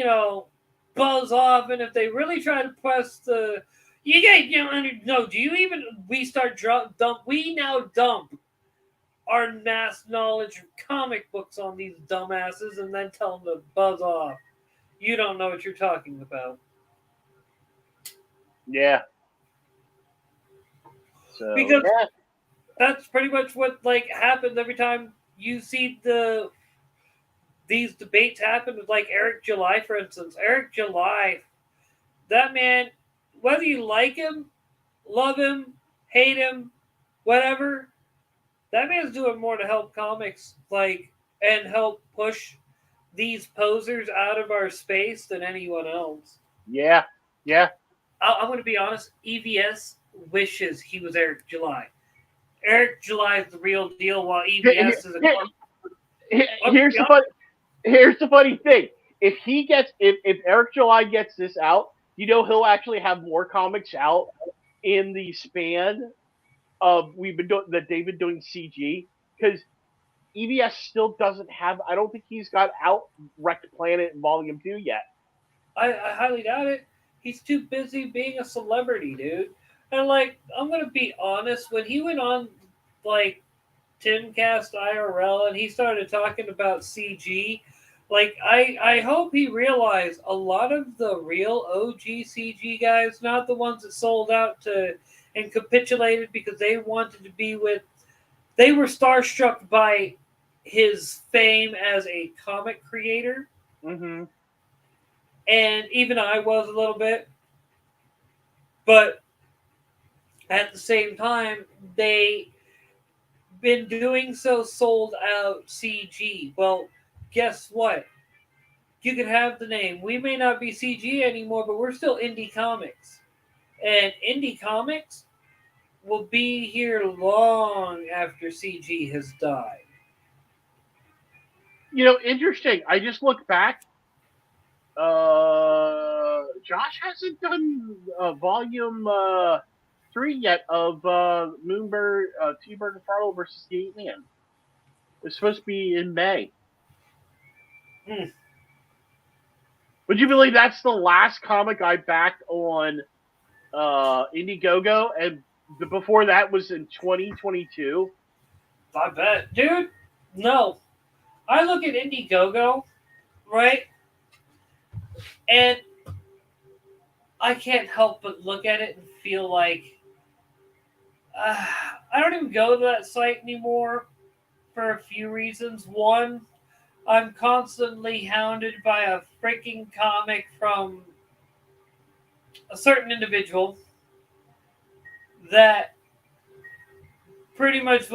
buzz off, and if they really try to press the, you guys, no, do you even? We now dump our mass knowledge of comic books on these dumbasses, and then tell them to buzz off. You don't know what you're talking about. Yeah. So, because that's pretty much what happens every time you see these debates happen with Eric July, for instance. Eric July, that man, whether you like him, love him, hate him, whatever, that man's doing more to help comics and help push these posers out of our space than anyone else. Yeah. I'm going to be honest. EVS wishes he was Eric July. Eric July is the real deal, while EVS is a. Here's the funny thing. If Eric July gets this out, he'll actually have more comics out in the span we've been doing that they've been doing CG because EVS still doesn't have. I don't think he's got out Wrecked Planet Volume 2 yet. I highly doubt it. He's too busy being a celebrity, dude. And like, I'm gonna be honest, when he went on like Timcast IRL and he started talking about CG, like I hope he realized a lot of the real OG CG guys, not the ones that sold out to and capitulated because they wanted to be with, they were starstruck by his fame as a comic creator, Mm-hmm. and even I was a little bit, but at the same time, they been doing so sold out CG. Well, guess what? You can have the name. We may not be CG anymore, but we're still indie comics. And indie comics will be here long after CG has died. Interesting. I just looked back. Josh hasn't done volume 3 yet of Moonbird, T-Bird and Farlow versus the Ape Man. It's supposed to be in May. Hmm. Would you believe that's the last comic I backed on Indiegogo, and before that was in 2022? I bet. Dude, no. I look at Indiegogo, right? And I can't help but look at it and feel like I don't even go to that site anymore for a few reasons. One, I'm constantly hounded by a freaking comic from a certain individual that pretty much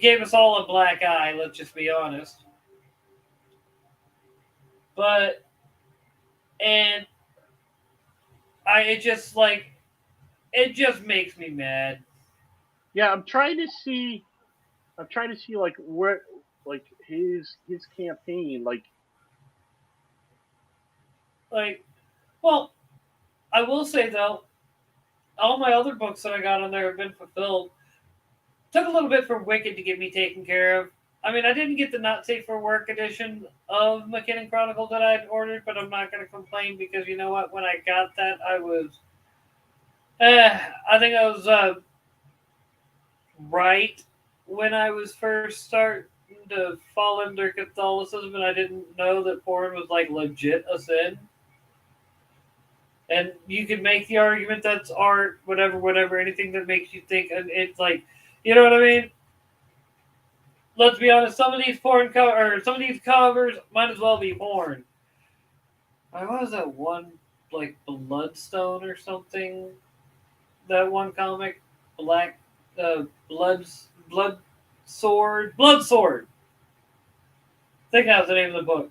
gave us all a black eye, let's just be honest. But, and it just makes me mad. Yeah, I'm trying to see. Like where, like his campaign, Like, well, I will say though, all my other books that I got on there have been fulfilled. Took a little bit for Wicked to get me taken care of. I mean, I didn't get the Not Safe for Work edition of McKinnon Chronicle that I'd ordered, but I'm not going to complain because you know what? When I got that, I think I was right when I was first starting to fall under Catholicism, and I didn't know that porn was like legit a sin. And you can make the argument that's art, whatever, anything that makes you think, and it's like, you know what I mean? Let's be honest, some of these some of these covers might as well be porn. What was that one, like Bloodstone or something? That one comic, Black, Blood Blood Sword. I think that was the name of the book,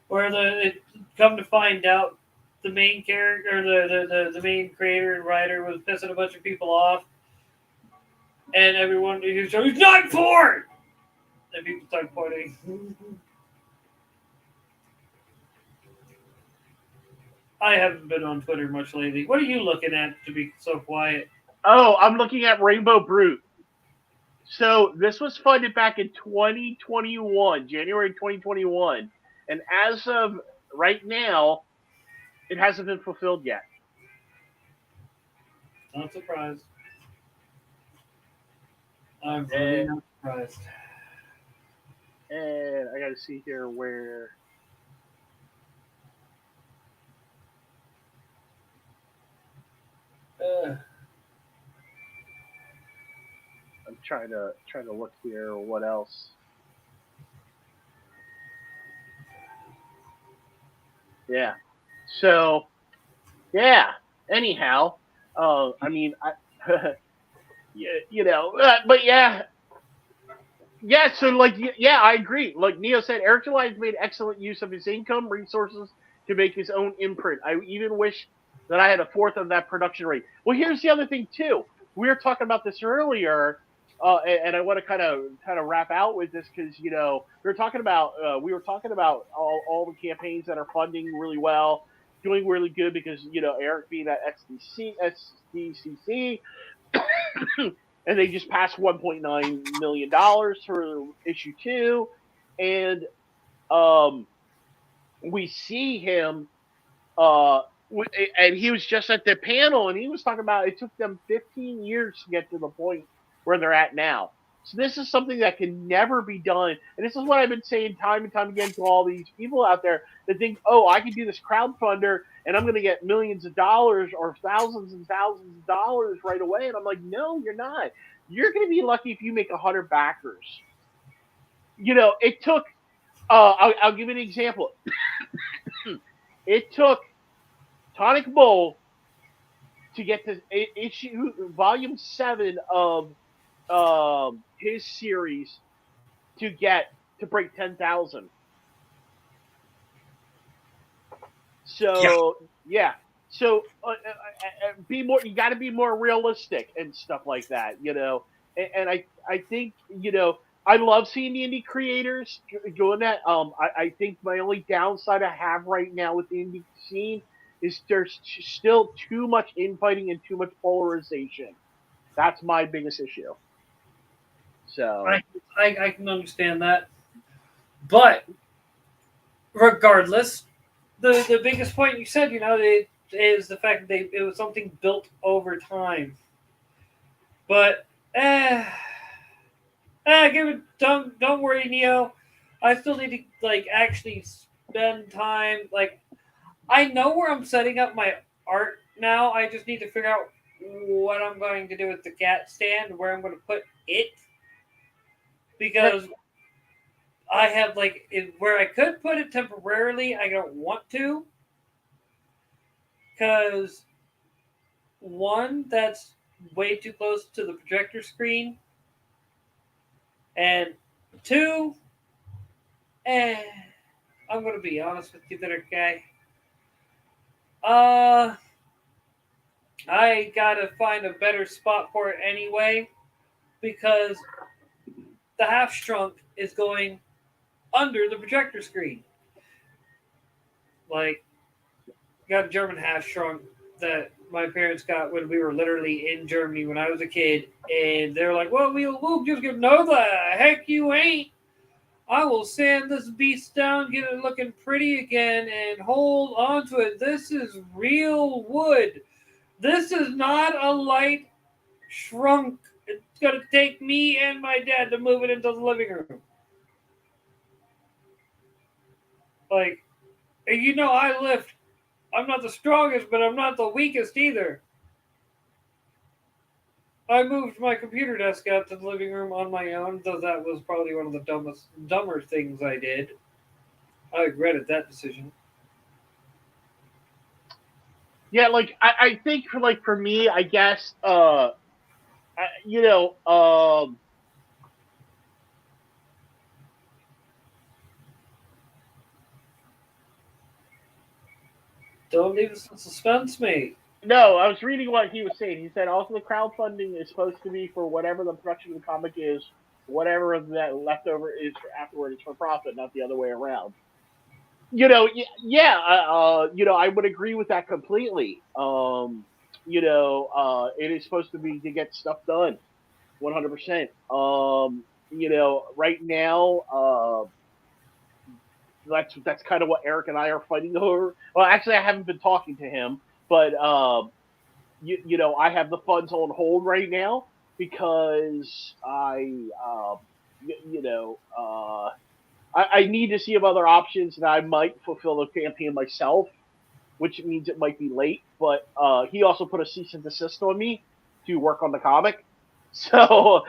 where it come to find out the main character, the main creator and writer was pissing a bunch of people off, and everyone he's not porn. And people start pointing. I haven't been on Twitter much lately. What are you looking at to be so quiet? oh, I'm looking at Rainbow Brute. So this was funded back in 2021, January 2021, and as of right now, it hasn't been fulfilled yet. Not surprised. I'm really not surprised. And I got to see here where. I'm trying to look here. What else? Yeah. So, yeah. Anyhow, I mean, but yeah, yeah. So, like, yeah, I agree. Like Neo said, Eric July has made excellent use of his income resources to make his own imprint. I even wish that I had a fourth of that production rate. Well, here's the other thing too. We were talking about this earlier, and I want to kind of wrap out with this because we were talking about all the campaigns that are funding really well, doing really good because Eric being at SDCC and they just passed $1.9 million for issue 2, and we see him, and he was just at the panel, and he was talking about it took them 15 years to get to the point where they're at now. So this is something that can never be done, and this is what I've been saying time and time again to all these people out there that think, oh, I can do this crowdfunder, and I'm going to get millions of dollars or thousands and thousands of dollars right away. And I'm like, no, you're not. You're going to be lucky if you make 100 backers. It took. I'll give you an example. It took Tonic Bull to get to volume 7 of his series to break 10,000. So yeah. So be more. You got to be more realistic and stuff like that. And I think I love seeing the indie creators doing that. I think my only downside I have right now with the indie scene is there's still too much infighting and too much polarization. That's my biggest issue. So I can understand that, but regardless, the biggest point you said, is the fact that it was something built over time. But give it. Don't worry, Neo. I still need to actually spend time. I know where I'm setting up my art now. I just need to figure out what I'm going to do with the cat stand, where I'm going to put it, because I have where I could put it temporarily. I don't want to, because one, that's way too close to the projector screen, and two, I'm going to be honest with you, there, guy. I gotta find a better spot for it anyway, because the half shrunk is going under the projector screen. Got a German half shrunk that my parents got when we were literally in Germany when I was a kid, and they're like, "Well, we'll just get no, the heck you ain't. I will sand this beast down, get it looking pretty again, and hold on to it. This is real wood. This is not a light shrunk. It's going to take me and my dad to move it into the living room." I lift. I'm not the strongest, but I'm not the weakest either. I moved my computer desk out to the living room on my own, though that was probably one of the dumber things I did. I regretted that decision. Yeah, I think for me, I guess, Don't leave us in suspense, mate. No, I was reading what he was saying. He said also the crowdfunding is supposed to be for whatever the production of the comic is, whatever that leftover is for afterward is for profit, not the other way around. I would agree with that completely. It is supposed to be to get stuff done, 100%. Right now, that's kind of what Eric and I are fighting over. Well, actually, I haven't been talking to him, but I have the funds on hold right now because I need to see of other options, and I might fulfill the campaign myself, which means it might be late. But he also put a cease and desist on me to work on the comic, so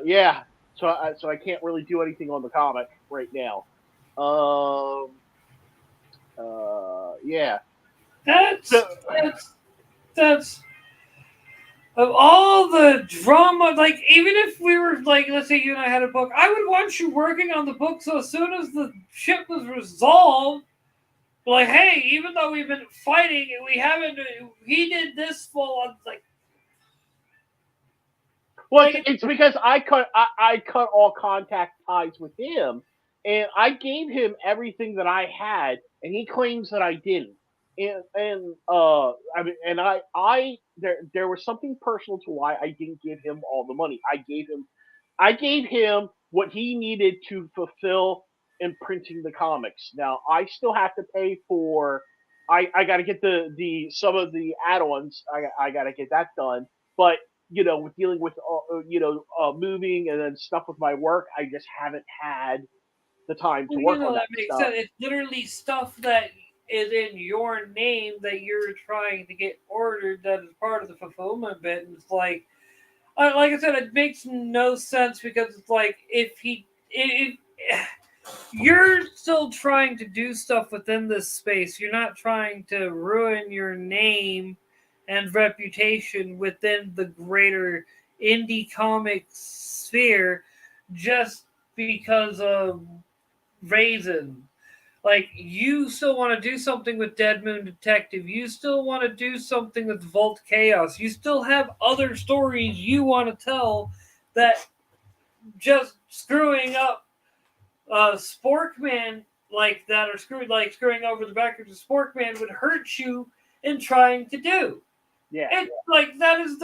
yeah. So I can't really do anything on the comic right now. Yeah. That's of all the drama. Even if we were let's say you and I had a book, I would want you working on the book. So as soon as the ship was resolved, hey, even though we've been fighting, we haven't. He did this full on Well, it's because I cut all contact ties with him, and I gave him everything that I had, and he claims that I didn't. I mean, and I there was something personal to why I didn't give him all the money. I gave him what he needed to fulfill imprinting the comics. Now I still have to pay for. I got to get the some of the add-ons. I got to get that done. But with dealing with moving and then stuff with my work, I just haven't had the time to Well, work on that that makes stuff. sense. It's literally stuff that is in your name that you're trying to get ordered that is part of the fulfillment bit. And it's like I said, it makes no sense because it's like if you're still trying to do stuff within this space, you're not trying to ruin your name and reputation within the greater indie comic sphere just because of Raisin. Like, you still want to do something with Dead Moon Detective. You still want to do something with Vault Chaos. You still have other stories you want to tell that just screwing up Sporkman like that, or screwing over the backers of Sporkman would hurt you in trying to do. Yeah. It's like that is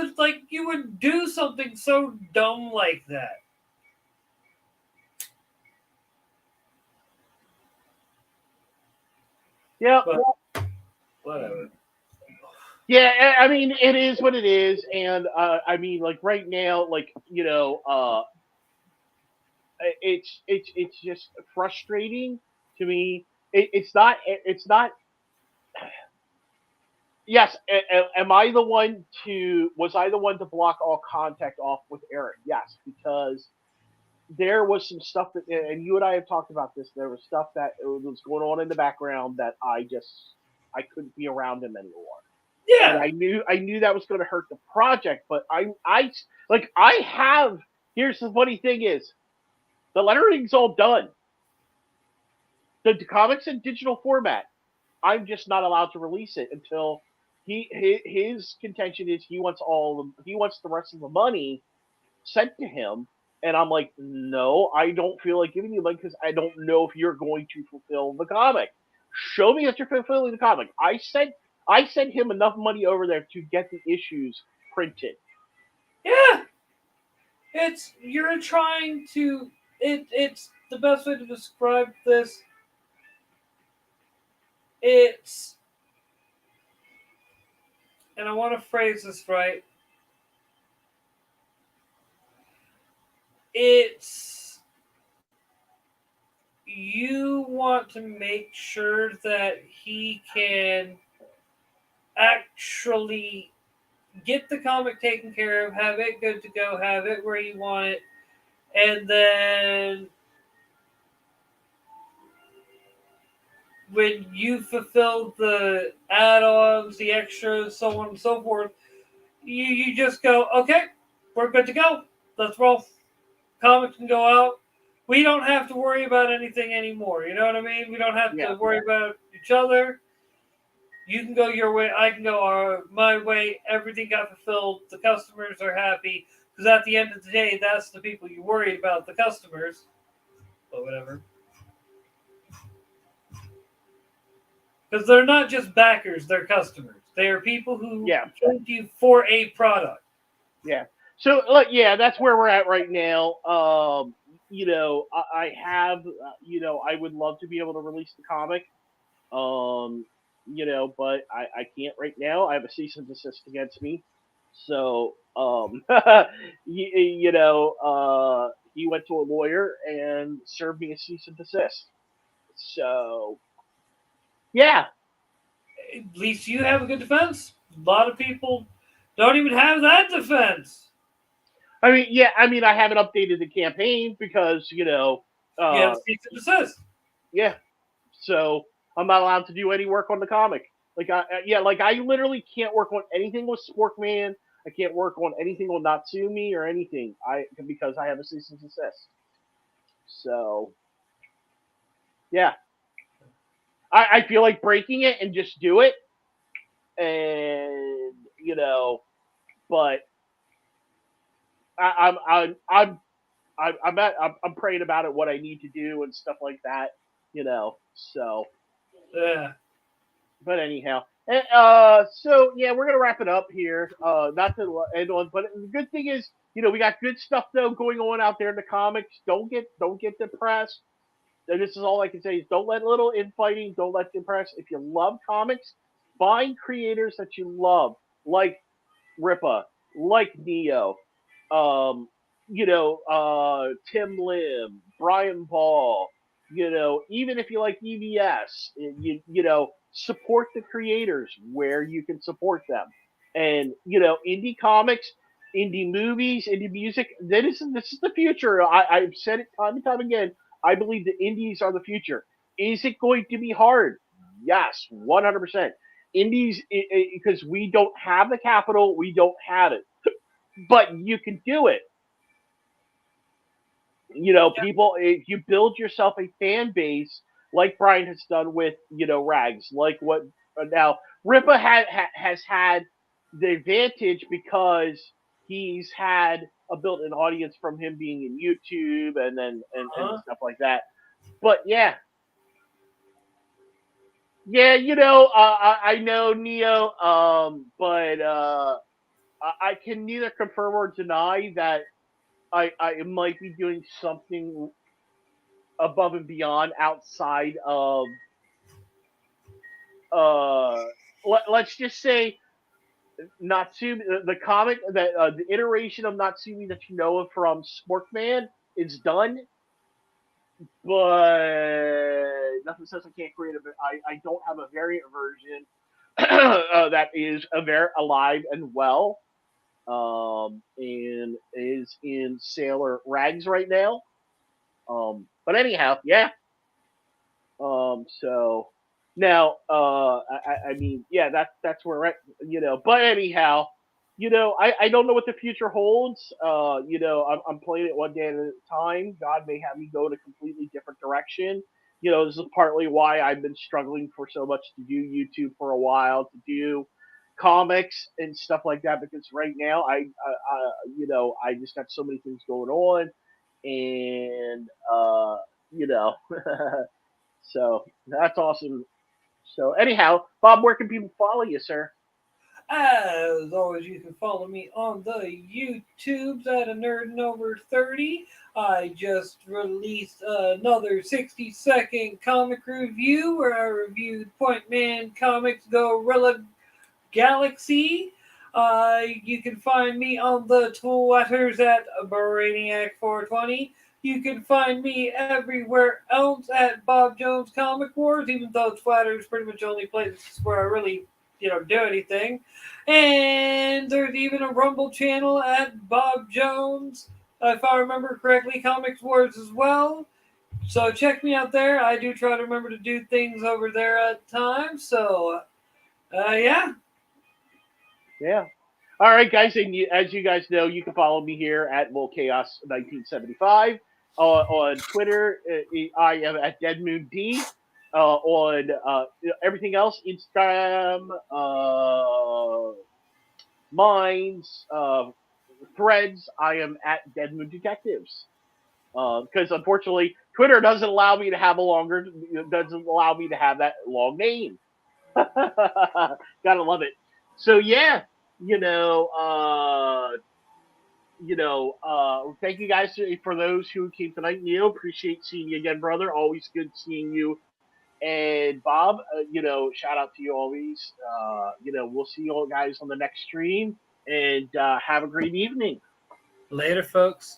you would do something so dumb like that. Yeah. But whatever. Yeah, I mean, it is what it is, and I mean, like right now, it's just frustrating to me. It's not. Yes, am I the one to? Was I the one to block all contact off with Eric? Yes, because there was some stuff that, and you and I have talked about this. There was stuff that was going on in the background that I couldn't be around him anymore. And Yeah. I knew that was going to hurt the project, but I have. Here's the funny thing is, the lettering's all done. The comics in digital format. I'm just not allowed to release it until his contention is he wants the rest of the money sent to him, and I'm like, no, I don't feel like giving you money because I don't know if you're going to fulfill the comic. Show me that you're fulfilling the comic. I sent him enough money over there to get the issues printed. Yeah. It's you're trying to it's the best way to describe this. It's and I want to phrase this right. It's you want to make sure that he can actually get the comic taken care of, have it good to go, have it where you want it, and then when you fulfill the add-ons, the extras, so on and so forth, you just go, okay, we're good to go. Let's roll. Comics can go out. We don't have to worry about anything anymore. You know what I mean? We don't have Yeah, to worry about each other. You can go your way. I can go my way. Everything got fulfilled. The customers are happy. Because at the end of the day, that's the people you worried about, the customers. But whatever. Because they're not just backers, they're customers. They are people who yeah, thank you for a product. yeah. So, look, yeah, that's where we're at right now. I have, I would love to be able to release the comic. Um, but I can't right now. I have a cease and desist against me. So, he went to a lawyer and served me a cease and desist. So, yeah. At least you have a good defense. A lot of people don't even have that defense. I mean, yeah, I haven't updated the campaign because, You have uh, a cease and desist. yeah. So I'm not allowed to do any work on the comic. Like I literally can't work on anything with Sporkman. I can't work on anything with Natsumi or anything. Because I have a cease and desist. So yeah, I feel like breaking it and just do it, and but I, I'm praying about it, what I need to do and stuff like that. So Yeah. but anyhow, so yeah, we're gonna wrap it up here. Not to end on, but the good thing is, we got good stuff though going on out there in the comics. Don't get depressed. And this is all I can say is don't let little infighting, don't let depress. If you love comics, find creators that you love, like Ripa, like Neo, um, Tim Lim, Brian Ball, even if you like EVS, support the creators where you can support them. And, indie comics, indie movies, indie music, this is the future. I've said it time and time again. I believe the indies are the future. Is it going to be hard? Yes, 100%. Indies, because we don't have the capital, we don't have it, but you can do it. People, if you build yourself a fan base like Brian has done with Rags, like what now Ripa has had the advantage because he's had a built-in audience from him being in YouTube and stuff like that. But yeah, I know Neo, but I can neither confirm or deny that I might be doing something above and beyond outside of uh let's just say Natsumi, the comic that the iteration of Natsumi that you know of from Sporkman is done, but nothing says I can't create I don't have a variant version that is alive and well, and is in Sailor Rags right now. But anyhow, yeah. So now, I mean, yeah, that's where we're at, But anyhow, I don't know what the future holds. I'm playing it one day at a time. God may have me go in a completely different direction. This is partly why I've been struggling for so much to do YouTube for a while, to do comics and stuff like that, because right now I just got so many things going on, and you know. So that's awesome. So anyhow, Bob, where can people follow you, sir? As always, you can follow me on the YouTubes at a nerd over 30. I just released another 60-second comic review where I reviewed Point Man Comics Gorilla Galaxy. You can find me on the Twitters at Brainiac420. You can find me everywhere else at Bob Jones Comic Wars, even though Twitter is pretty much the only place where I really, do anything. And there's even a Rumble channel at Bob Jones, if I remember correctly, Comics Wars as well. So check me out there. I do try to remember to do things over there at times. So, yeah. Yeah. All right, guys. And as you guys know, you can follow me here at Volchaos1975. On Twitter, I am at DeadMoonD. On everything else, Instagram, Minds, Threads, I am at Dead Moon Detectives. Because unfortunately, Twitter doesn't allow me to have doesn't allow me to have that long name. Gotta love it. So yeah, thank you guys for those who came tonight. Neil, appreciate seeing you again, brother. Always good seeing you. And Bob, shout out to you always. We'll see you all guys on the next stream, and have a great evening. Later, folks.